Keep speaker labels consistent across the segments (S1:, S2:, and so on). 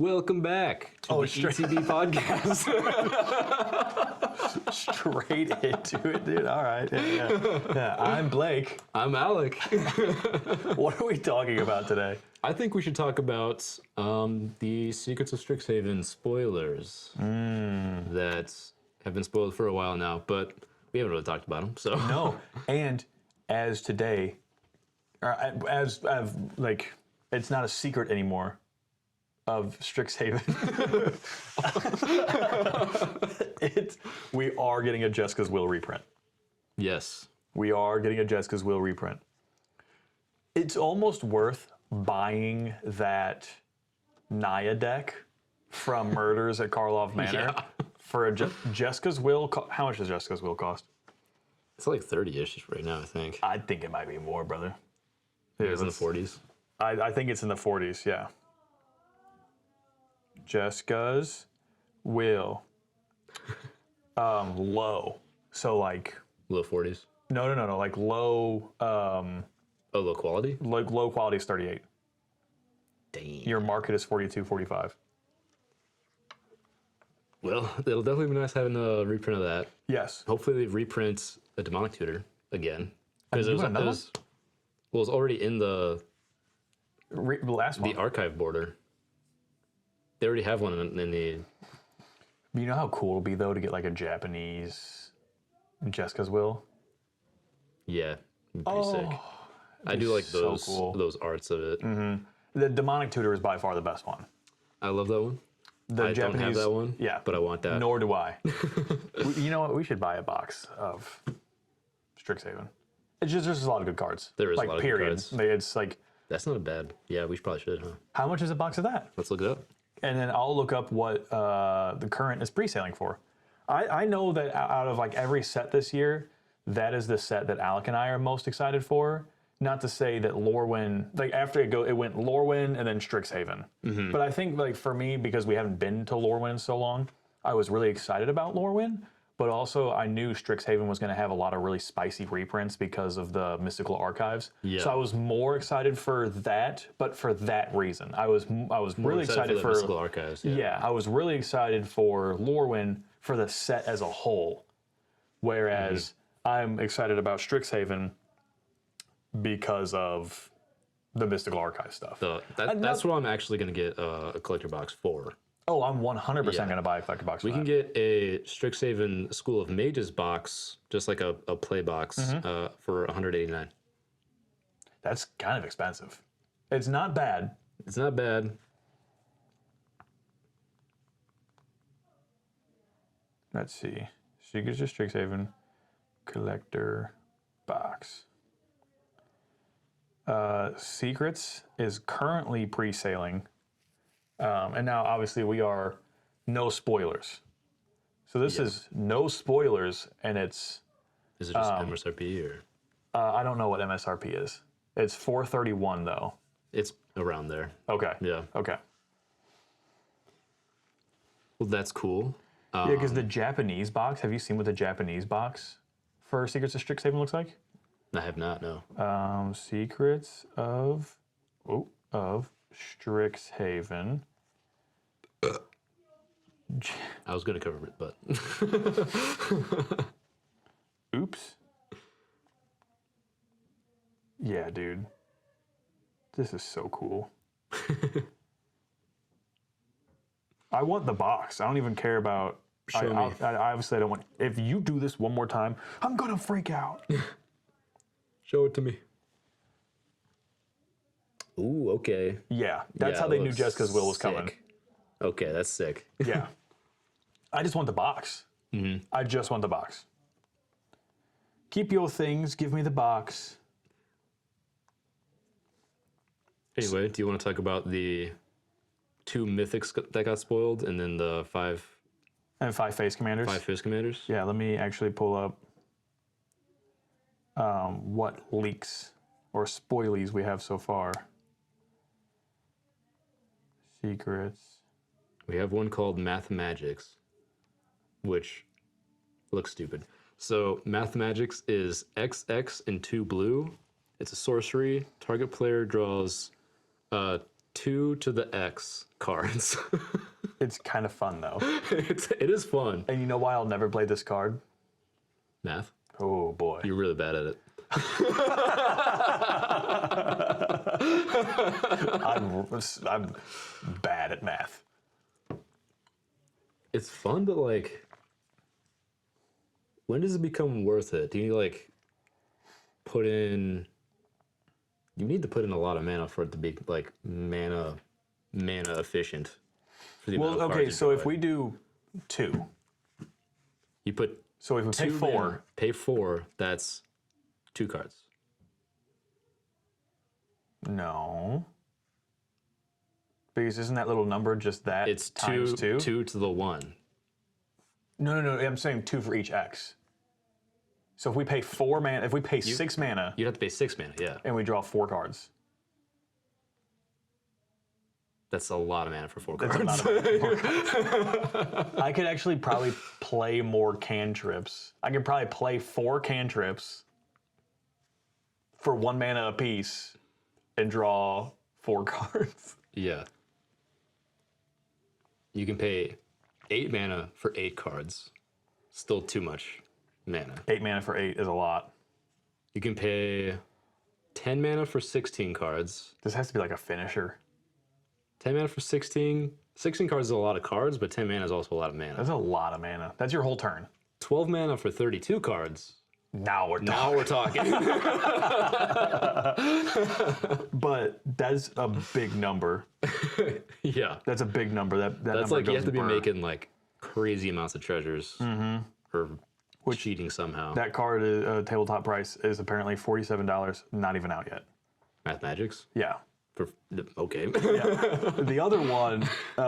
S1: Welcome back to the ETB podcast.
S2: Straight into it, dude. All right. Yeah. I'm Blake.
S1: I'm Alec.
S2: What are we talking about today?
S1: I think we should talk about the Secrets of Strixhaven spoilers that have been spoiled for a while now, but we haven't really talked about them. So
S2: No. And as today, like, it's not a secret anymore of Strixhaven. We are getting a Jessica's Will reprint.
S1: yes,
S2: We are getting a Jessica's Will reprint. It's almost worth buying that Naya deck from Murders at Karlov Manor for a Jessica's Will. How much does Jessica's Will cost?
S1: it's like 30-ish right now. I think
S2: I think it might be more, brother.
S1: it's in the 40s.
S2: I think it's in the 40s, yeah. Jessica's Will. Low. So like
S1: Low 40s.
S2: no, like low
S1: Low quality.
S2: like low quality is 38.
S1: Dang.
S2: Your market is 42, 45.
S1: Well, it'll definitely be nice having a reprint of that.
S2: Yes.
S1: Hopefully they reprint a demonic tutor again. Because
S2: you want another one?
S1: Well, it's already in the
S2: The last one.
S1: archive border. They already have one in the.
S2: You know how cool it'll be though to get like a Japanese Jessica's Will?
S1: Yeah, it'd be pretty sick. I do like
S2: so
S1: those
S2: cool.
S1: those arts of it.
S2: The demonic tutor is by far the best one.
S1: I love that one.
S2: The
S1: I don't have that one.
S2: Yeah.
S1: but I want that.
S2: Nor do I. You know what? We should buy a box of Strixhaven. It's just there's a lot of good cards.
S1: There is a
S2: like,
S1: lot of good
S2: period.
S1: cards.
S2: It's like,
S1: That's not a bad. Yeah, we probably should, huh?
S2: how much is a box of that?
S1: Let's look it up.
S2: And then I'll look up what the current is pre-sailing for. I know that out of like every set this year, that is the set that Alec and I are most excited for. Not to say that Lorwyn, like after it went Lorwyn and then Strixhaven. But I think like for me, because we haven't been to Lorwyn in so long, I was really excited about Lorwyn. But also I knew Strixhaven was going to have a lot of really spicy reprints because of the mystical archives.
S1: Yeah.
S2: So I was more excited for that, but for that reason. I was really excited
S1: the
S2: for
S1: mystical archives.
S2: yeah, I was really excited for Lorwyn for the set as a whole, whereas I'm excited about Strixhaven because of the mystical archive stuff.
S1: That's what I'm actually going to get a collector box for.
S2: Oh, I'm 100% going to buy a collector box.
S1: We can get a Strixhaven School of Mages box, just like a play box, for $189.
S2: That's kind of expensive. It's not bad.
S1: It's not bad.
S2: Let's see. Secrets of Strixhaven collector box. Secrets is currently pre-sailing. And now obviously we are no spoilers. So this is no spoilers and it's,
S1: Is it just MSRP or?
S2: I don't know what MSRP is. It's $431 though.
S1: It's around there.
S2: Okay.
S1: Yeah.
S2: Okay.
S1: Well, that's cool.
S2: Yeah, because the Japanese box, have you seen what the Japanese box for Secrets of Strixhaven looks like?
S1: I have not, no.
S2: Secrets of Strixhaven.
S1: I was going to cover it, but.
S2: Oops. Yeah, dude. This is so cool. I want the box. I don't even care about.
S1: Show me.
S2: I obviously I don't want. If you do this one more time, I'm gonna freak out.
S1: Show it to me. Ooh, okay.
S2: Yeah, that's
S1: Yeah,
S2: how they knew
S1: looks
S2: Jessica's Will was coming.
S1: sick. Okay, that's sick.
S2: Yeah. I just want the box. I just want the box. Keep your things. Give me the box.
S1: Anyway, do you want to talk about the 2 mythics that got spoiled and then the 5
S2: And 5 face commanders.
S1: Fizz commanders?
S2: Yeah, let me actually pull up what leaks or spoilies we have so far. Secrets.
S1: We have one called Math Magics, which looks stupid. So Math Magics is XX and 2 blue. It's a sorcery. Target player draws 2 to the X cards.
S2: It's kind of fun though.
S1: It is fun.
S2: And you know why I'll never play this card?
S1: Math.
S2: Oh boy.
S1: You're really bad at it.
S2: I'm bad at math.
S1: It's fun, but like, when does it become worth it? Do you like put in? You need to put in a lot of mana for it to be like mana efficient. For the amount of cards
S2: Okay,
S1: you
S2: so if
S1: draw.
S2: we do 2,
S1: You put
S2: so if we pay 4,
S1: mana, pay 4. That's 2 cards.
S2: no. Because isn't that little number just that
S1: It's
S2: times 2?
S1: 2 to the 1.
S2: No. I'm saying 2 for each X. So if we pay 4 mana, if we pay 6 mana
S1: You'd have to pay 6 mana. Yeah,
S2: and we draw 4 cards,
S1: that's a lot of mana for 4
S2: that's
S1: cards.
S2: a lot of 4 cards. I could actually probably play more cantrips. I could probably play 4 cantrips for 1 mana apiece and draw 4 cards.
S1: Yeah. You can pay 8 mana for 8 cards. Still too much mana.
S2: 8 mana for 8 is a lot.
S1: You can pay 10 mana for 16 cards.
S2: This has to be like a finisher.
S1: 10 mana for 16. 16 cards is a lot of cards, but 10 mana is also a lot of mana.
S2: That's a lot of mana. That's your whole turn.
S1: 12 mana for 32 cards.
S2: Now we're
S1: Now we're talking.
S2: But that's a big number.
S1: Yeah.
S2: That's a big number. That
S1: That's
S2: number
S1: like you
S2: goes
S1: have to be
S2: burr.
S1: making like crazy amounts of treasures. Or cheating somehow.
S2: That card, tabletop price, is apparently $47. Not even out yet.
S1: Math Magics?
S2: Yeah.
S1: Okay.
S2: The other one,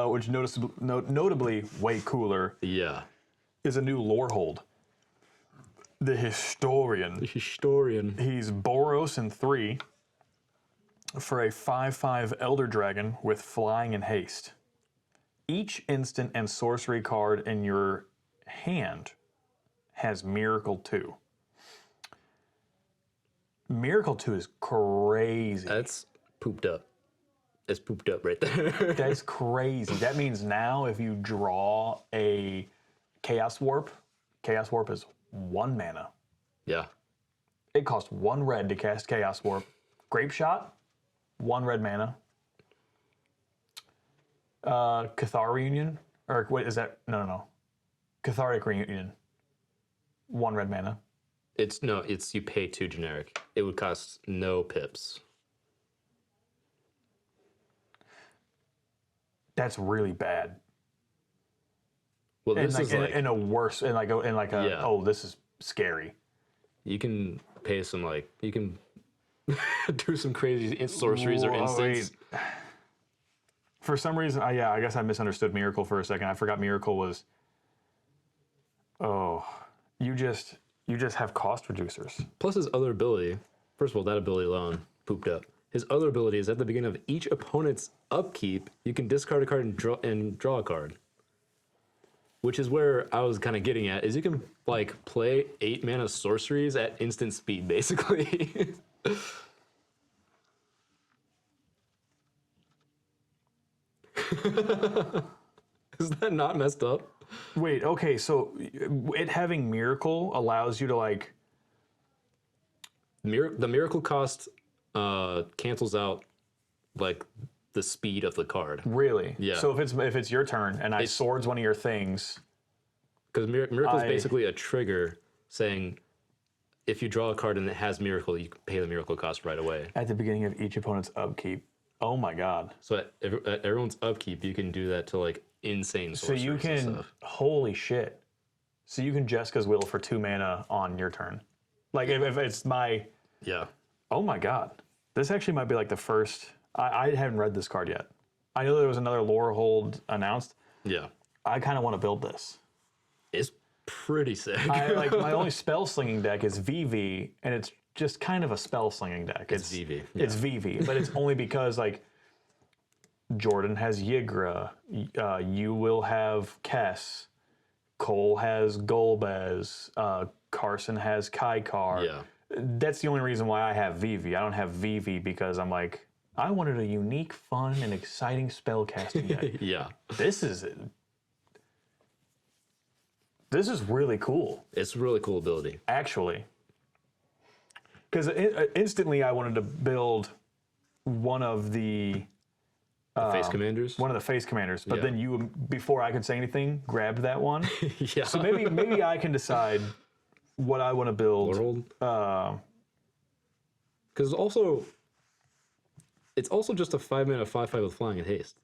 S2: which notably way cooler,
S1: Yeah.
S2: is a new lore hold. The Historian.
S1: Historian.
S2: He's Boros in 3 for a 5/5 Elder Dragon with flying and haste. Each instant and sorcery card in your hand has Miracle 2. Miracle 2 is crazy.
S1: That's pooped up. It's pooped up right there.
S2: That's crazy. That means now if you draw a Chaos Warp is 1 mana.
S1: Yeah.
S2: It costs 1 red to cast Chaos Warp. Grape Shot, 1 red mana. Cathar Reunion, or wait, is that no? Cathartic Reunion, 1 red mana.
S1: It's you pay 2 generic. It would cost no pips.
S2: That's really bad.
S1: Well,
S2: And
S1: this
S2: like
S1: is like
S2: in a worse, in like a
S1: Yeah.
S2: oh, this is scary.
S1: you can pay some like you can do some crazy sorceries or
S2: Whoa,
S1: instants.
S2: wait. For some reason, I guess I misunderstood Miracle for a second. I forgot Miracle was. Oh, you just have cost reducers.
S1: Plus his other ability. First of all, that ability alone pooped up. His other ability is at the beginning of each opponent's upkeep, you can discard a card and draw a card. Which is where I was kind of getting at, is you can like play 8 mana sorceries at instant speed, basically. Is that not messed up?
S2: Wait, okay, so it having Miracle allows you to like.
S1: The miracle cost cancels out like the speed of the card.
S2: Really?
S1: Yeah.
S2: So if it's your turn and I swords one of your things.
S1: Because miracle is basically a trigger saying if you draw a card and it has miracle, you can pay the miracle cost right away.
S2: At the beginning of each opponent's upkeep. Oh my god.
S1: So at everyone's upkeep, you can do that to like insane
S2: So
S1: sorceries
S2: you
S1: and
S2: can.
S1: stuff.
S2: Holy shit. So you can Jessica's Will for 2 mana on your turn. Like if it's my.
S1: Yeah.
S2: Oh my god. This actually might be like the first. I haven't read this card yet. I know there was another lore hold announced.
S1: Yeah.
S2: I kind of want to build this.
S1: It's pretty sick.
S2: Like my only spell slinging deck is VV, and it's just kind of a spell slinging deck.
S1: It's VV.
S2: It's VV, but it's only because like Jordan has Yigra, you will have Kess, Cole has Golbez, Carson has Kaikar.
S1: Yeah.
S2: That's the only reason why I have VV. I don't have VV because I'm like, I wanted a unique, fun, and exciting spell casting deck.
S1: Yeah.
S2: This is really cool,
S1: It's a really cool ability.
S2: actually. Because instantly I wanted to build one of the
S1: Face commanders.
S2: face commanders, but
S1: Yeah.
S2: then you, before I could say anything, grabbed that one.
S1: Yeah.
S2: So maybe I can decide what I want to build.
S1: World. Because it's also just a 5-mana 5/5 with flying and haste.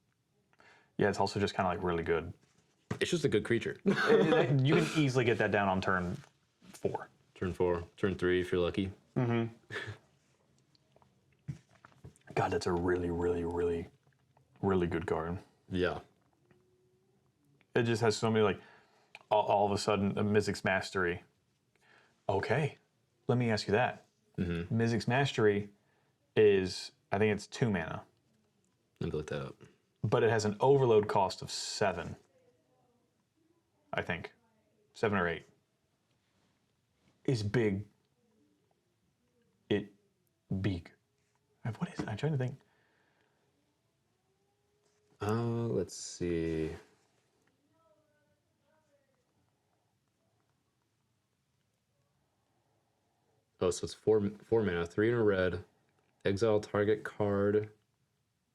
S2: Yeah, it's also just kind of like really good.
S1: It's just a good creature.
S2: You can easily get that down on turn 4.
S1: Turn 4, turn 3 if you're lucky.
S2: God, that's a really, really, really, really good card.
S1: Yeah.
S2: It just has so many, like, all of a sudden, a Mizzix Mastery. Okay, let me ask you that. Mizzix Mastery is, I think it's 2 mana,
S1: Let me look that up.
S2: but it has an overload cost of 7. I think. 7 or 8. Is big. Big. What is it? I'm trying to think.
S1: Let's see. Oh, so it's four mana, 3 in a red. Exile target card.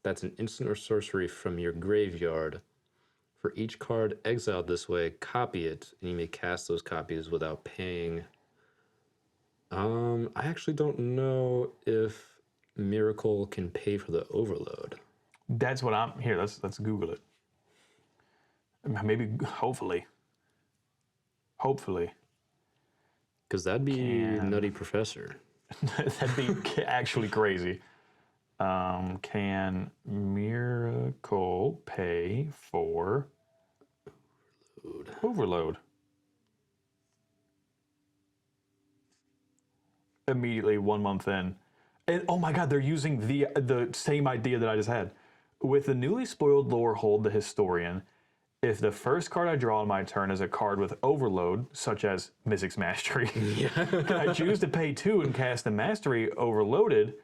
S1: That's an instant or sorcery from your graveyard. For each card exiled this way, copy it, and you may cast those copies without paying. I actually don't know if Miracle can pay for the overload.
S2: That's what I'm here. Let's Google it. Maybe, hopefully.
S1: Because that'd be Nutty Professor.
S2: That'd be actually crazy. Can Miracle pay for overload? Immediately 1 month in. And oh my god, they're using the same idea that I just had. With the newly spoiled lore hold the historian, if the first card I draw on my turn is a card with overload, such as Mizzix Mastery, can I choose to pay 2 and cast the Mastery overloaded,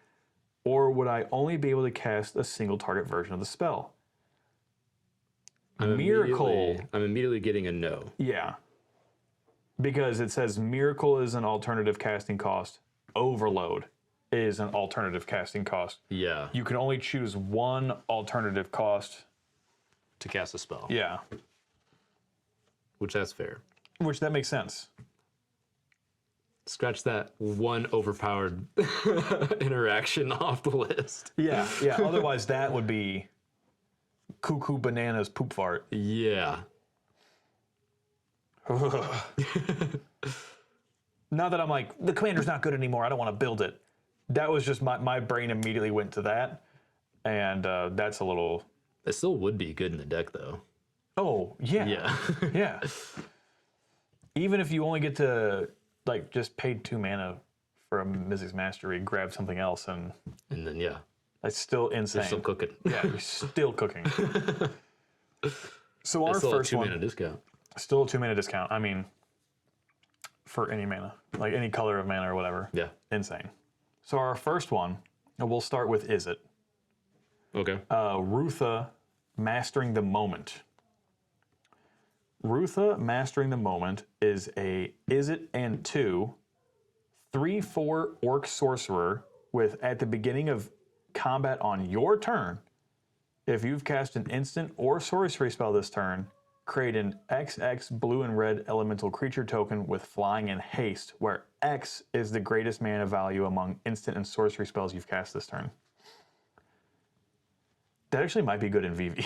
S2: or would I only be able to cast a single target version of the spell? Miracle.
S1: I'm immediately getting a no.
S2: Yeah. Because it says Miracle is an alternative casting cost. Overload is an alternative casting cost.
S1: Yeah.
S2: You can only choose one alternative cost.
S1: To cast a spell.
S2: Yeah.
S1: Which that's fair.
S2: Which that makes sense.
S1: Scratch that one overpowered interaction off the list.
S2: Yeah, yeah. Otherwise, that would be cuckoo bananas poop fart.
S1: Yeah.
S2: Not that I'm like, the commander's not good anymore, I don't want to build it. That was just my brain immediately went to that. And that's a little...
S1: It still would be good in the deck, though.
S2: Oh, yeah.
S1: Yeah.
S2: Yeah. Even if you only get to, like, just pay 2 mana for a Mizzix Mastery, grab something else, and
S1: And then, yeah,
S2: that's still insane.
S1: they're still cooking.
S2: Yeah, you're still cooking. So our
S1: It's still a
S2: first
S1: 2
S2: one,
S1: mana discount.
S2: still a 2 mana discount. I mean, for any mana, like any color of mana or whatever.
S1: Yeah.
S2: Insane. So our first one, and we'll start with Is It.
S1: Okay.
S2: Rutha Mastering the Moment. Rutha Mastering the Moment is a Is It and 2, 3/4 orc sorcerer with, at the beginning of combat on your turn, if you've cast an instant or sorcery spell this turn, create an XX blue and red elemental creature token with flying and haste, where X is the greatest mana value among instant and sorcery spells you've cast this turn. That actually might be good in VV.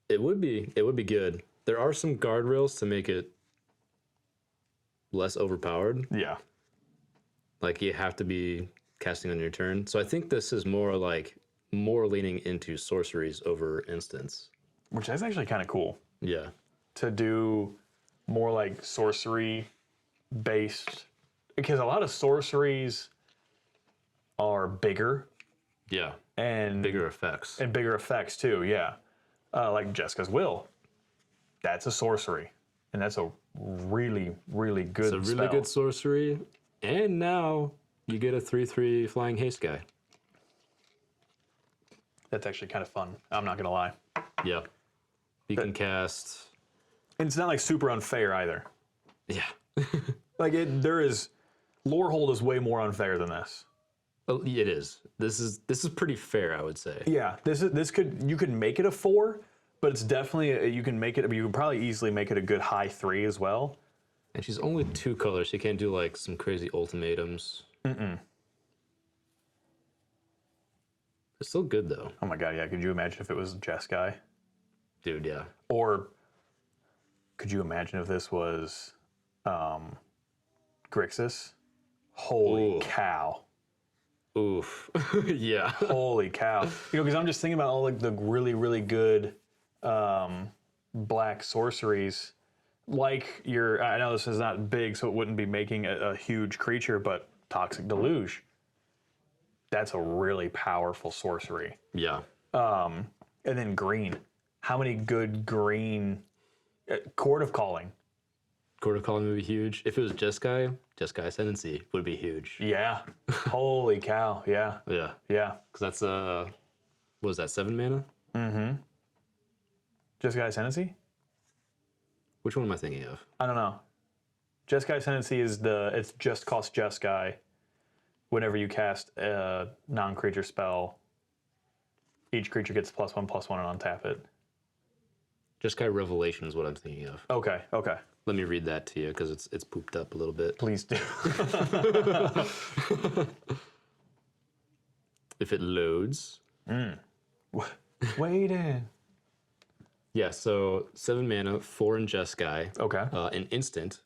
S1: It would be good. There are some guardrails to make it less overpowered.
S2: Yeah.
S1: Like you have to be casting on your turn. So I think this is more leaning into sorceries over instants.
S2: Which is actually kind of cool.
S1: Yeah.
S2: To do more like sorcery based, because a lot of sorceries are bigger
S1: Yeah.
S2: and
S1: Bigger effects.
S2: and bigger effects too. Yeah, like Jessica's Will. That's a sorcery, and that's a really, really good
S1: It's a really
S2: spell.
S1: good sorcery. And now you get a 3/3 flying haste guy.
S2: That's actually kind of fun. I'm not gonna lie.
S1: Yeah. You can cast.
S2: And it's not like super unfair either.
S1: Yeah.
S2: Like there is, Lorehold is way more unfair than this.
S1: Oh, it is. This is pretty fair, I would say.
S2: Yeah, you could make it a 4, but it's definitely you can probably easily make it a good high 3 as well.
S1: And she's only 2 colors. She can't do like some crazy ultimatums. It's still good though.
S2: Oh my god, yeah. Could you imagine if it was Jeskai?
S1: Dude, yeah.
S2: Or could you imagine if this was Grixis? Holy
S1: Ooh.
S2: cow.
S1: Oof. Yeah.
S2: Holy cow. Because I'm just thinking about all like the really, really good black sorceries. Like I know this is not big, so it wouldn't be making a huge creature, but Toxic Deluge. That's a really powerful sorcery.
S1: Yeah.
S2: And then green. How many good green Chord of Calling?
S1: Court of Calling would be huge. If it was Jeskai Ascendancy would be huge.
S2: Yeah. Holy cow. Yeah.
S1: Yeah.
S2: Yeah.
S1: Because that's what was that, 7 mana?
S2: Jeskai Ascendancy?
S1: Which one am I thinking of?
S2: I don't know. Jeskai Ascendancy is it's just cost Jeskai whenever you cast a non-creature spell. Each creature gets +1/+1 and untap it.
S1: Jeskai Revelation is what I'm thinking of.
S2: Okay.
S1: Let me read that to you because it's pooped up a little bit.
S2: Please do.
S1: If it loads.
S2: Waiting.
S1: Yeah, so 7 mana, 4 in Jeskai.
S2: Okay.
S1: An instant.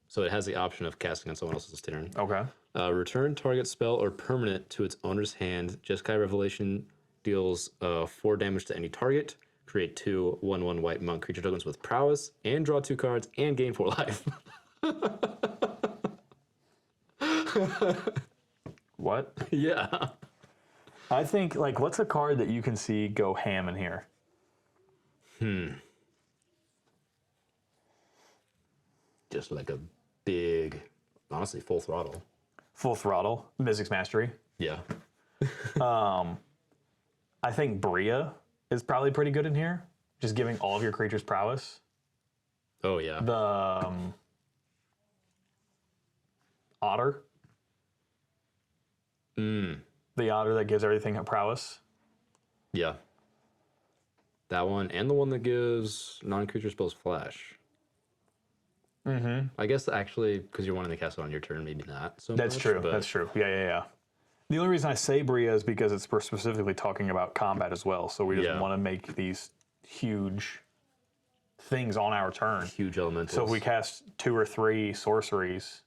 S1: So it has the option of casting on someone else's turn.
S2: Okay.
S1: Return target spell or permanent to its owner's hand. Jeskai Revelation deals 4 damage to any target. Create 2 1/1 white monk creature tokens with prowess, and draw 2 cards and gain 4 life.
S2: What?
S1: Yeah.
S2: I think, like, what's a card that you can see go ham in here?
S1: Just like a big, honestly, full throttle.
S2: Full Throttle, Mizzix Mastery.
S1: Yeah.
S2: I think Bria is probably pretty good in here. Just giving all of your creatures prowess.
S1: Oh, yeah.
S2: The Otter. The Otter that gives everything a prowess.
S1: Yeah. That one, and the one that gives non-creature spells flash. I guess actually, because you're wanting to cast it on your turn, maybe not so
S2: That's
S1: much.
S2: true.
S1: But
S2: That's true. Yeah. The only reason I say Bria is because we're specifically talking about combat as well. So we just want to make these huge things on our turn.
S1: huge elementals.
S2: So if we cast 2 or 3 sorceries,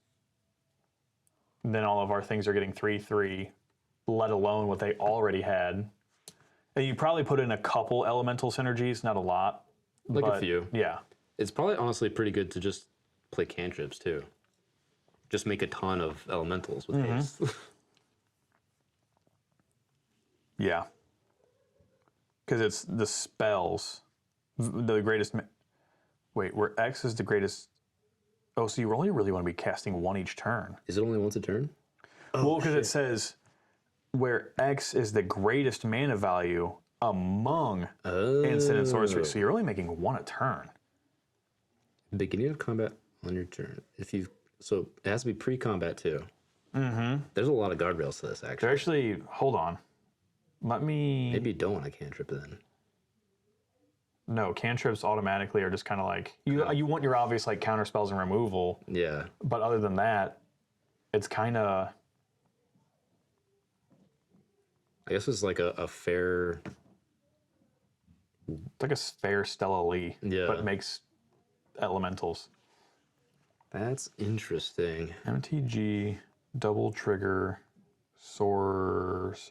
S2: then all of our things are getting 3/3, let alone what they already had. And you probably put in a couple elemental synergies, not a lot.
S1: Like a
S2: but
S1: few.
S2: Yeah.
S1: It's probably honestly pretty good to just play cantrips too. Just make a ton of elementals with haste.
S2: Yeah. Because it's the spells. The greatest. Wait, where X is the greatest. Oh, so you only really want to be casting 1 each turn.
S1: Is it only once a turn?
S2: Well, because it says where X is the greatest mana value among instant and sorcery. So you're only making 1 a turn.
S1: Beginning of combat on your turn. So it has to be pre-combat too. There's a lot of guardrails to this actually.
S2: Actually, hold on. Let me.
S1: Maybe you don't want a cantrip then.
S2: No, cantrips automatically are just kind of like you want your obvious like counter spells and removal,
S1: Yeah.
S2: but other than that, it's kind of.
S1: I guess it's like a fair.
S2: It's like a fair Stella Lee,
S1: Yeah.
S2: but makes elementals.
S1: That's interesting.
S2: MTG double trigger sorcerer.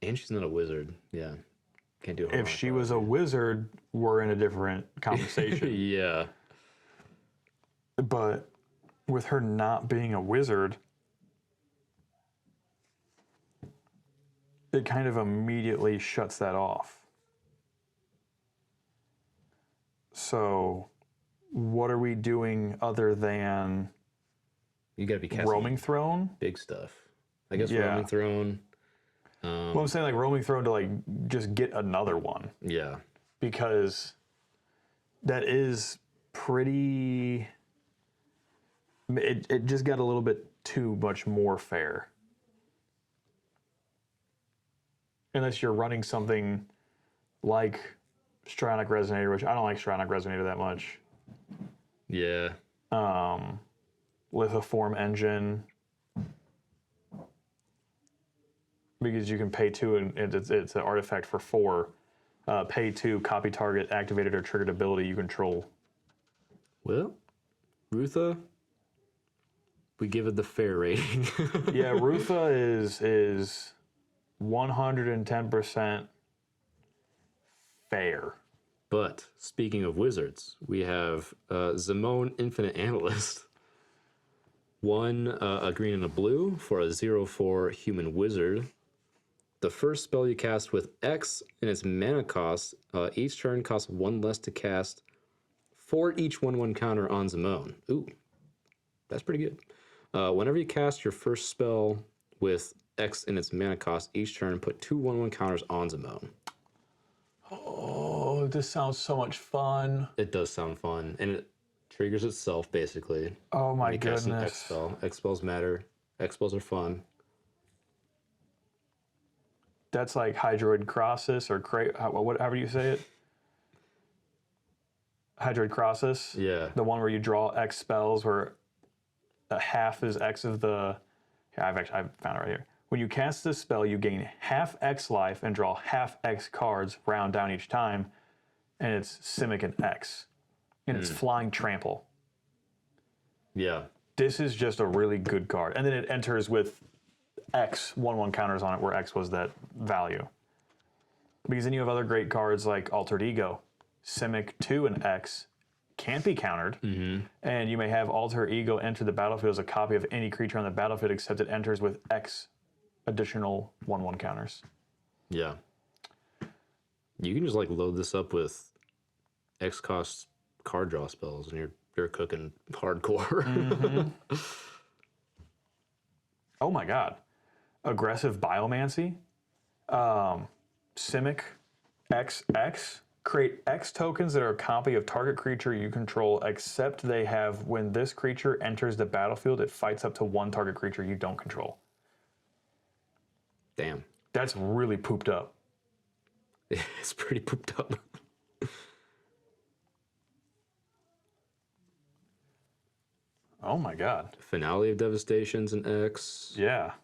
S1: And she's not a wizard. Yeah. Can't do it.
S2: If she was a wizard, we're in a different conversation.
S1: Yeah.
S2: But with her not being a wizard, it kind of immediately shuts that off. So, what are we doing other than
S1: You gotta be casting
S2: Roaming Throne.
S1: big stuff. I guess
S2: Yeah.
S1: Roaming Throne.
S2: Well, I'm saying like Roaming Throne to like just get another one,
S1: Yeah.
S2: because that is pretty. It just got a little bit too much more fair. Unless you're running something like Stronic Resonator, which I don't like Stronic Resonator that much.
S1: Yeah.
S2: Lithoform Engine, because you can pay 2 and it's an artifact for 4. Pay 2, copy target, activated or triggered ability you control.
S1: Well, Rutha, we give it the fair rating.
S2: Yeah, Rutha is 110% fair.
S1: But speaking of wizards, we have Zimone Infinite Analyst. 1 a green and a blue for a 0/4 human wizard. The first spell you cast with X in its mana cost, each turn costs 1 less to cast for each 1/1 counter on Zimone. Ooh, that's pretty good. Whenever you cast your first spell with X in its mana cost, each turn put 2 1/1 counters on Zimone.
S2: Oh, this sounds so much fun.
S1: It does sound fun, and it triggers itself basically.
S2: Oh my
S1: When you cast an X
S2: goodness.
S1: spell. X spells matter. X spells are fun.
S2: That's like Hydroid Crossus or however you say it. Hydroid Crossus.
S1: Yeah.
S2: The one where you draw X spells where a half is X of the. Yeah, I've found it right here. When you cast this spell, you gain half X life and draw half X cards round down each time, and it's Simic and X, and it's Flying Trample.
S1: Yeah.
S2: This is just a really good card, and then it enters with X 1/1 counters on it, where X was that value. Because then you have other great cards like Altered Ego, Simic 2 and X can't be countered, and you may have Alter Ego enter the battlefield as a copy of any creature on the battlefield, except it enters with X additional 1/1 counters.
S1: Yeah. You can just like load this up with X cost card draw spells, and you're cooking hardcore.
S2: Oh my god. Aggressive Biomancy. Simic XX. Create X tokens that are a copy of target creature you control, except they have, when this creature enters the battlefield, it fights up to 1 target creature you don't control.
S1: Damn.
S2: That's really pooped up.
S1: It's pretty pooped up.
S2: Oh my god.
S1: Finale of Devastation's an X.
S2: Yeah.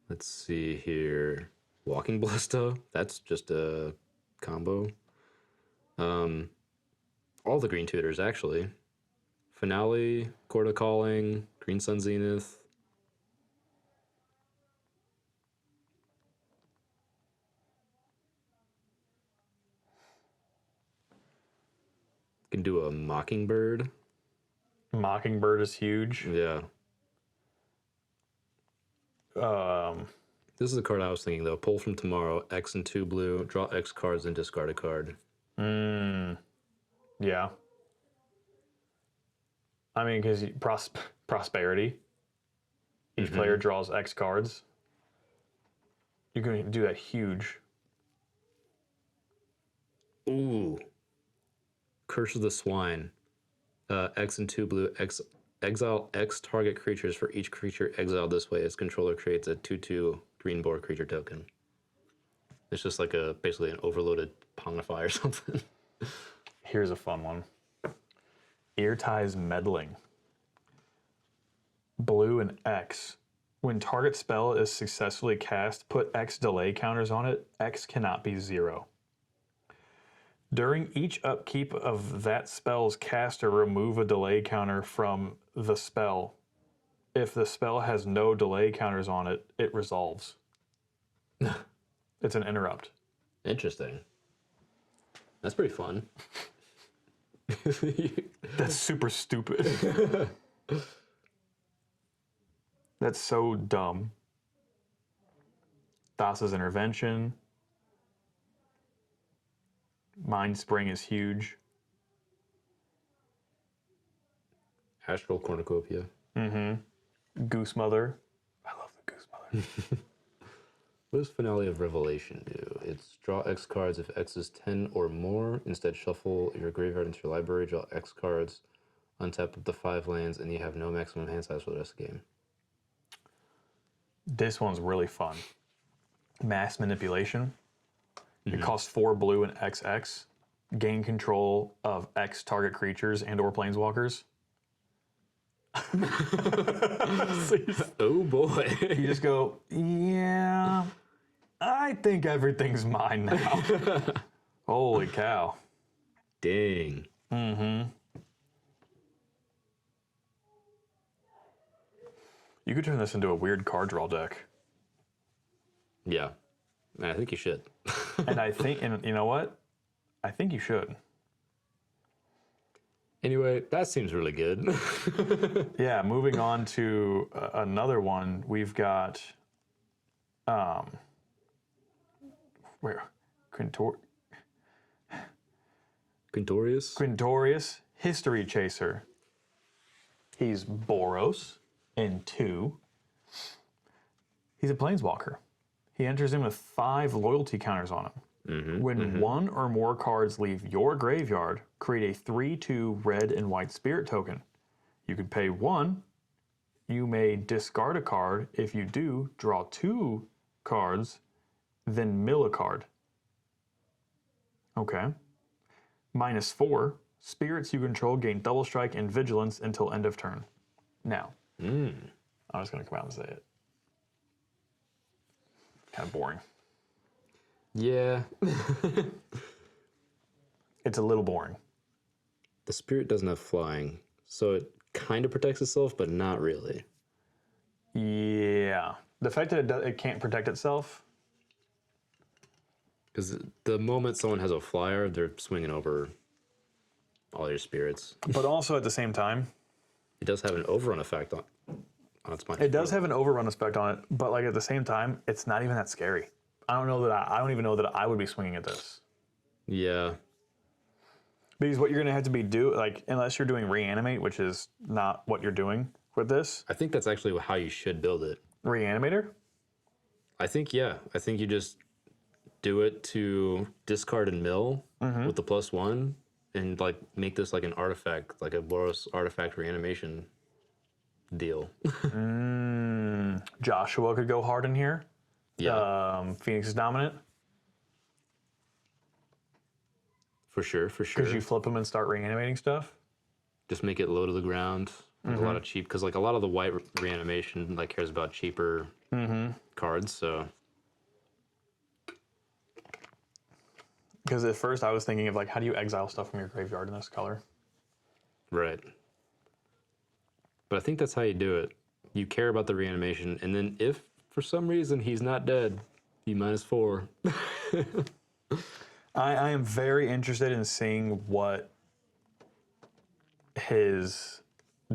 S1: Let's see here. Walking Ballista. That's just a combo. All the green tutors, actually. Finale, Chord of Calling, Green Sun Zenith. Can do a Mockingbird.
S2: Mockingbird is huge.
S1: Yeah. This is the card I was thinking, though. Pull from Tomorrow, X and 2 blue, draw X cards and discard a card.
S2: Yeah. I mean, because prosperity. Each player draws X cards. You can do that huge.
S1: Ooh. Curse of the Swine. X and 2 blue, exile X target creatures for each creature exiled this way. Its controller creates a 2/2 green board creature token. It's just like basically an overloaded Pongnify or something.
S2: Here's a fun one. Eartie's Meddling. Blue and X. When target spell is successfully cast, put X delay counters on it. X cannot be 0. During each upkeep of that spell's caster, remove a delay counter from the spell. If the spell has no delay counters on it, it resolves. It's an interrupt.
S1: Interesting. That's pretty fun.
S2: That's super stupid. That's so dumb. Thassa's Intervention. Mind Spring is huge.
S1: Astral Cornucopia.
S2: Goose Mother. I love the Goose Mother.
S1: What does Finale of Revelation do? It's draw X cards if X is 10 or more. Instead, shuffle your graveyard into your library, draw X cards, untap up to 5 lands, and you have no maximum hand size for the rest of the game.
S2: This one's really fun. Mass Manipulation. It costs 4 blue and XX. Gain control of X target creatures and or planeswalkers.
S1: Oh boy.
S2: You just go, yeah, I think everything's mine now. Holy cow.
S1: Dang.
S2: You could turn this into a weird card draw deck.
S1: Yeah. Man, I think you should.
S2: And I think, and you know what? I think you should.
S1: Anyway, that seems really good.
S2: Yeah, moving on to another one. We've got, where?
S1: Quintorius?
S2: History Chaser. He's Boros in 2. He's a planeswalker. He enters in with 5 loyalty counters on him. When one or more cards leave your graveyard, create a 3/2 red and white spirit token. You can pay 1. You may discard a card. If you do, draw 2 cards, then mill a card. Okay. -4. Spirits you control gain double strike and vigilance until end of turn. Now, I'm just going to come out and say it. Kind of boring.
S1: Yeah.
S2: It's a little boring.
S1: The spirit doesn't have flying, so it kind of protects itself, but not really.
S2: Yeah. The fact that it can't protect itself.
S1: Because the moment someone has a flyer, they're swinging over all your spirits.
S2: But also at the same time,
S1: It does have an overrun effect on its money.
S2: it does have an overrun effect on it, but like at the same time, it's not even that scary. I don't even know that I would be swinging at this.
S1: Yeah.
S2: Because what you're going to have to be unless you're doing reanimate, which is not what you're doing with this.
S1: I think that's actually how you should build it.
S2: Reanimator?
S1: I think you just do it to discard and mill with the +1 and like make this like an artifact, like a Boros artifact reanimation deal.
S2: Joshua could go hard in here.
S1: Yeah.
S2: Phoenix is dominant.
S1: For sure.
S2: Because you flip them and start reanimating stuff.
S1: Just make it low to the ground. Like a lot of cheap, because like a lot of the white reanimation like cares about cheaper cards. So
S2: because at first I was thinking of like, how do you exile stuff from your graveyard in this color?
S1: right. But I think that's how you do it. You care about the reanimation, and then if for some reason he's not dead, you -4.
S2: I am very interested in seeing what his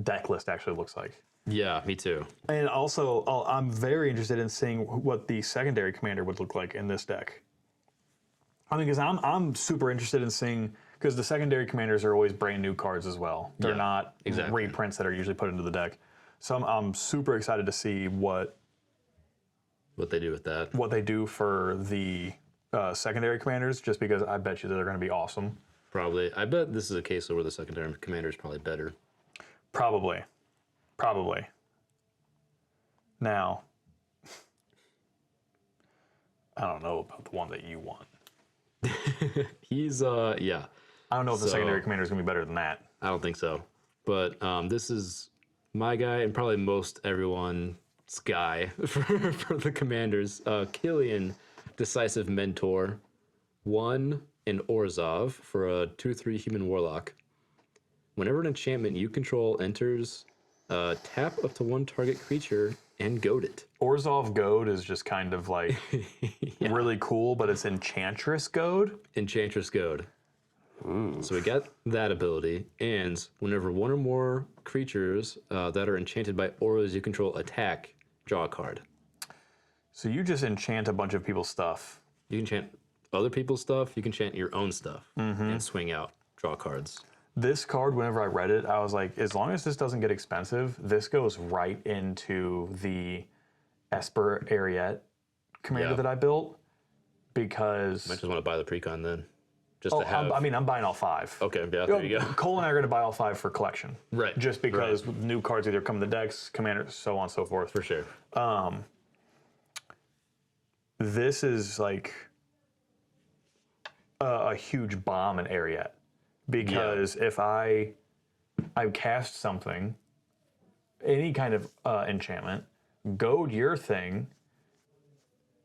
S2: deck list actually looks like.
S1: Yeah, me too.
S2: And also, I'm very interested in seeing what the secondary commander would look like in this deck. I mean, because I'm super interested in seeing, because the secondary commanders are always brand new cards as well. They're not reprints that are usually put into the deck. So I'm super excited to see what
S1: they do with that.
S2: What they do for the secondary commanders, just because I bet you that they're going to be awesome.
S1: Probably. I bet this is a case where the secondary commander is probably better.
S2: Probably. Now, I don't know about the one that you want.
S1: He's yeah.
S2: I don't know if the secondary commander is going to be better than that.
S1: I don't think so. But this is my guy and probably most everyone's guy for the commanders. Killian, Decisive Mentor, 1 in Orzhov for a 2/3 human warlock. Whenever an enchantment you control enters, tap up to 1 target creature and goad it.
S2: Orzhov Goad is just kind of like really cool, but it's Enchantress Goad.
S1: Enchantress Goad. So we got that ability, and whenever 1 or more creatures that are enchanted by auras you control attack, draw a card.
S2: So you just enchant a bunch of people's stuff.
S1: You can enchant other people's stuff, you can enchant your own stuff, and swing out, draw cards.
S2: This card, whenever I read it, I was like, as long as this doesn't get expensive, this goes right into the Esper Ariete commander that I built, because...
S1: Might just want to buy the precon then. Just to have...
S2: I'm buying all 5.
S1: Okay, yeah, there you go.
S2: Cole and I are going to buy all 5 for collection.
S1: Right.
S2: Just because new cards either come in the decks, commanders, so on and so forth.
S1: For sure.
S2: This is like a huge bomb in Ariete. Because if I cast something, any kind of enchantment, goad your thing,